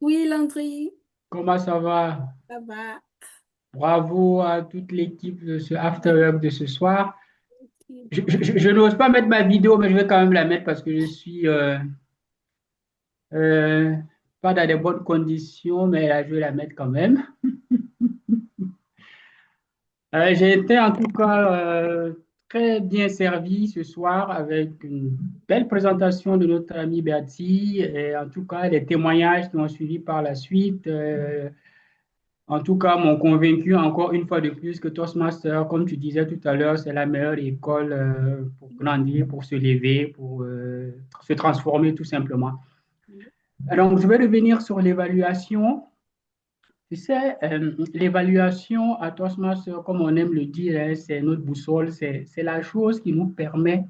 Oui, Landry. comment ça va? Ça va. Bravo à toute l'équipe de ce After Work de ce soir. Je n'ose pas mettre ma vidéo, mais je vais quand même la mettre parce que je suis euh, pas dans des bonnes conditions, mais là, je vais la mettre quand même. J'ai été en tout cas très bien servi ce soir avec une belle présentation de notre ami Bertie et en tout cas les témoignages qui ont suivi par la suite. En tout cas, m'ont convaincu encore une fois de plus que Toastmaster, comme tu disais tout à l'heure, c'est la meilleure école pour grandir, pour se lever, pour se transformer tout simplement. Donc, je vais revenir sur l'évaluation. Tu sais, l'évaluation à Toastmaster, comme on aime le dire, hein, c'est notre boussole, c'est la chose qui nous permet,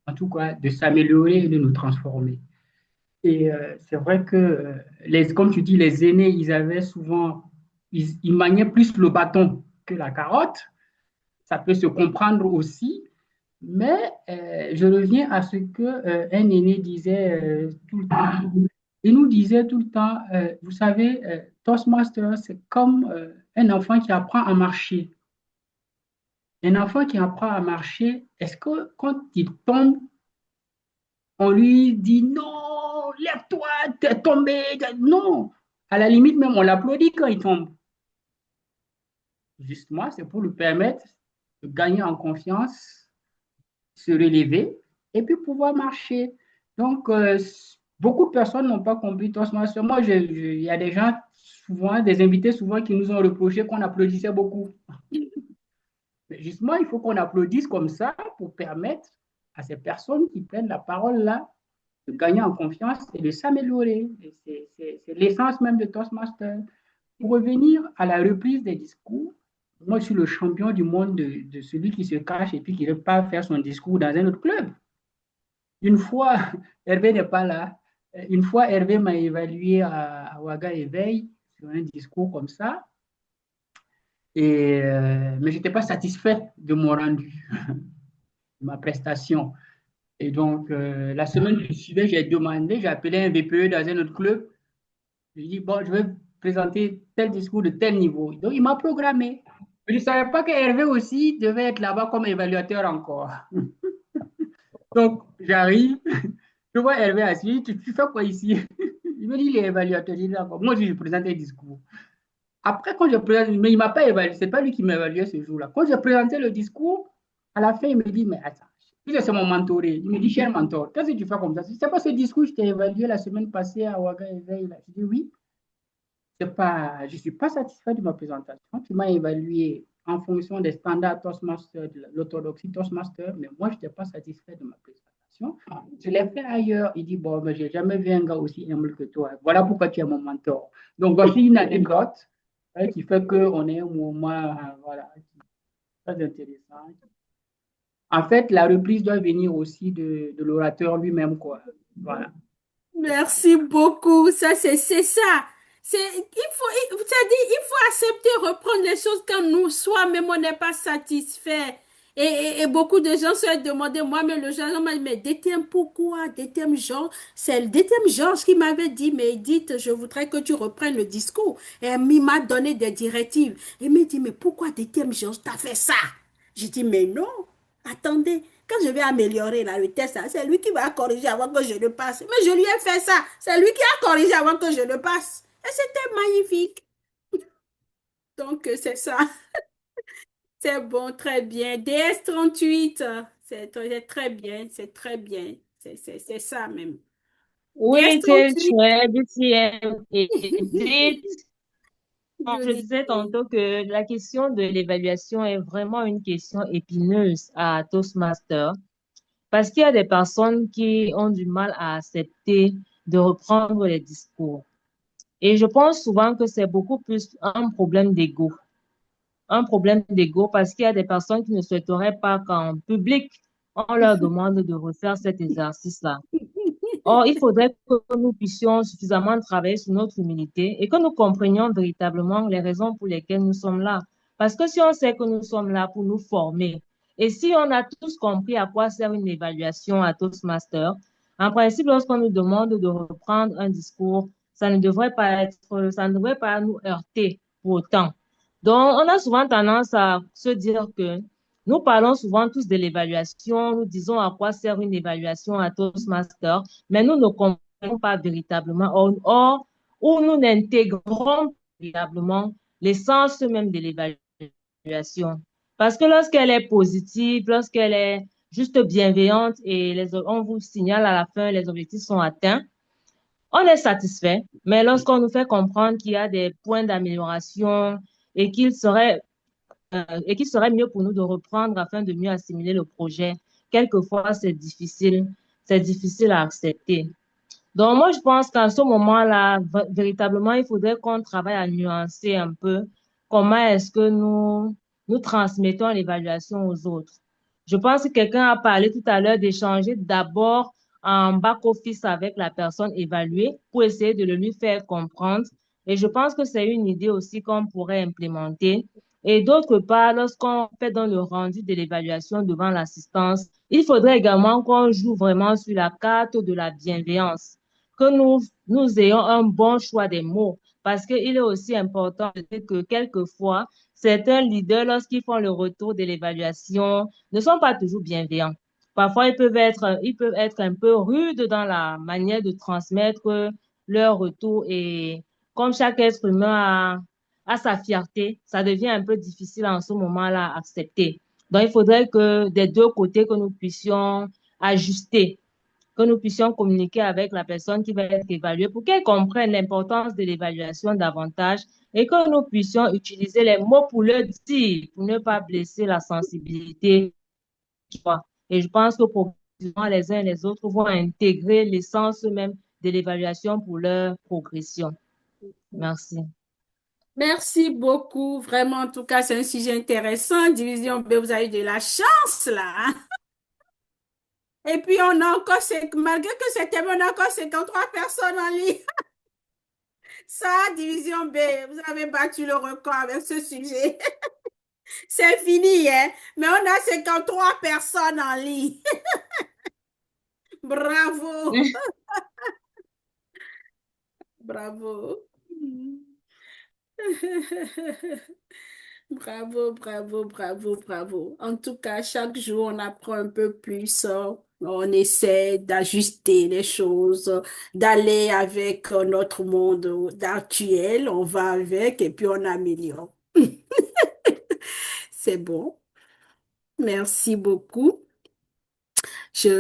en tout cas, de s'améliorer et de nous transformer. Et c'est vrai que, comme tu dis, les aînés, ils avaient souvent, ils maniaient plus le bâton que la carotte. Ça peut se comprendre aussi, mais je reviens à ce que un aîné disait tout le temps. Il nous disait tout le temps, vous savez, Toastmaster, c'est comme un enfant qui apprend à marcher. Un enfant qui apprend à marcher, est-ce que quand il tombe, on lui dit non, lève-toi, t'es tombé. Non, à la limite même, on l'applaudit quand il tombe. Justement, c'est pour lui permettre de gagner en confiance, se relever et puis pouvoir marcher. Donc, beaucoup de personnes n'ont pas compris Toastmasters. Moi, il y a des gens, souvent, des invités souvent qui nous ont reproché qu'on applaudissait beaucoup. Mais justement, il faut qu'on applaudisse comme ça pour permettre à ces personnes qui prennent la parole là de gagner en confiance et de s'améliorer. C'est l'essence même de Toastmasters. Pour revenir à la reprise des discours, moi, je suis le champion du monde de celui qui se cache et puis qui ne veut pas faire son discours dans un autre club. Une fois, Hervé n'est pas là. Une fois, Hervé m'a évalué à Ouaga Éveil sur un discours comme ça. Mais je n'étais pas satisfait de mon rendu, de ma prestation. Et donc, la semaine qui suivait, j'ai appelé un VPE dans un autre club. Je lui ai dit, bon, je vais présenter tel discours de tel niveau. Donc, il m'a programmé. Je ne savais pas que Hervé aussi devait être là-bas comme évaluateur encore. Donc, j'arrive, je vois Hervé assis, tu fais quoi ici? Il me dit, il est évaluateur. Je dis, d'accord. Moi, je présente un discours. Après, quand je présente, mais il ne m'a pas évalué, ce n'est pas lui qui m'a évalué ce jour-là. Quand j'ai présenté le discours, à la fin, il me dit, mais attends, c'est mon mentoré. Il me dit, cher mentor, qu'est-ce que tu fais comme ça? C'est pas ce discours que je t'ai évalué la semaine passée à Ouaga Éveil. Je dis, oui, je ne suis pas satisfait de ma présentation. Tu m'as évalué en fonction des standards Toastmaster, de l'orthodoxie Toastmaster, mais moi, je n'étais pas satisfait de ma présentation. Je l'ai fait ailleurs. Il dit, bon, mais je n'ai jamais vu un gars aussi humble que toi. Voilà pourquoi tu es mon mentor. Donc, voici une anecdote qui fait qu'on est un moment voilà, très intéressant. En fait, la reprise doit venir aussi de l'orateur lui-même, quoi. Voilà. Merci beaucoup. Ça, c'est ça. Il faut accepter, reprendre les choses quand nous, soi-même, on n'est pas satisfait. Et beaucoup de gens se demandaient, moi, mais le genre, mais DTM, pourquoi? DTM Georges, c'est le DTM Georges qui m'avait dit, mais dites, je voudrais que tu reprennes le discours. Et il m'a donné des directives. Il m'a dit, mais pourquoi DTM Georges, t'as fait ça? J'ai dit, mais non, attendez, quand je vais améliorer là, le test, c'est lui qui va corriger avant que je le passe. Mais je lui ai fait ça. C'est lui qui a corrigé avant que je le passe. Et c'était magnifique. Donc, c'est ça. C'est bon, très bien. DS38, c'est très bien, c'est très bien. C'est ça même. Oui, DS38. très bien. Edith, je Joli. disais tantôt que la question de l'évaluation est vraiment une question épineuse à Toastmaster parce qu'il y a des personnes qui ont du mal à accepter de reprendre les discours. Et je pense souvent que c'est beaucoup plus un problème d'ego. Un problème d'ego parce qu'il y a des personnes qui ne souhaiteraient pas qu'en public, on leur demande de refaire cet exercice-là. Or, il faudrait que nous puissions suffisamment travailler sur notre humilité et que nous comprenions véritablement les raisons pour lesquelles nous sommes là. Parce que si on sait que nous sommes là pour nous former, et si on a tous compris à quoi sert une évaluation à Toastmasters, en principe, lorsqu'on nous demande de reprendre un discours, ça ne devrait pas nous heurter pour autant. Donc, on a souvent tendance à se dire que nous parlons souvent tous de l'évaluation, nous disons à quoi sert une évaluation à Toastmasters, mais nous ne comprenons pas véritablement, ou nous n'intégrons véritablement l'essence même de l'évaluation. Parce que lorsqu'elle est positive, lorsqu'elle est juste bienveillante et on vous signale à la fin les objectifs sont atteints, on est satisfait. Mais lorsqu'on nous fait comprendre qu'il y a des points d'amélioration et qu'il serait mieux pour nous de reprendre afin de mieux assimiler le projet. Quelquefois, c'est difficile à accepter. Donc, moi, je pense qu'à ce moment-là, véritablement, il faudrait qu'on travaille à nuancer un peu comment est-ce que nous transmettons l'évaluation aux autres. Je pense que quelqu'un a parlé tout à l'heure d'échanger d'abord en back-office avec la personne évaluée pour essayer de le lui faire comprendre. Et je pense que c'est une idée aussi qu'on pourrait implémenter. Et d'autre part, lorsqu'on fait dans le rendu de l'évaluation devant l'assistance, il faudrait également qu'on joue vraiment sur la carte de la bienveillance, que nous ayons un bon choix des mots, parce qu'il est aussi important de dire que quelquefois, certains leaders, lorsqu'ils font le retour de l'évaluation, ne sont pas toujours bienveillants. Parfois, ils peuvent être un peu rudes dans la manière de transmettre leur retour et comme chaque être humain a sa fierté, ça devient un peu difficile en ce moment-là à accepter. Donc, il faudrait que des deux côtés, que nous puissions ajuster, que nous puissions communiquer avec la personne qui va être évaluée pour qu'elle comprenne l'importance de l'évaluation davantage et que nous puissions utiliser les mots pour le dire, pour ne pas blesser la sensibilité. Et je pense que progressivement, les uns et les autres vont intégrer l'essence même de l'évaluation pour leur progression. Merci. Merci beaucoup. Vraiment, en tout cas, c'est un sujet intéressant. Division B, vous avez de la chance là. Et puis, on a encore, malgré que c'était, on a encore 53 personnes en ligne. Ça, Division B, vous avez battu le record avec ce sujet. C'est fini, hein? Mais on a 53 personnes en ligne. Bravo. Bravo. Bravo, bravo, bravo, bravo. En tout cas, chaque jour, on apprend un peu plus. On essaie d'ajuster les choses, d'aller avec notre monde actuel. On va avec et puis on améliore. C'est bon. Merci beaucoup.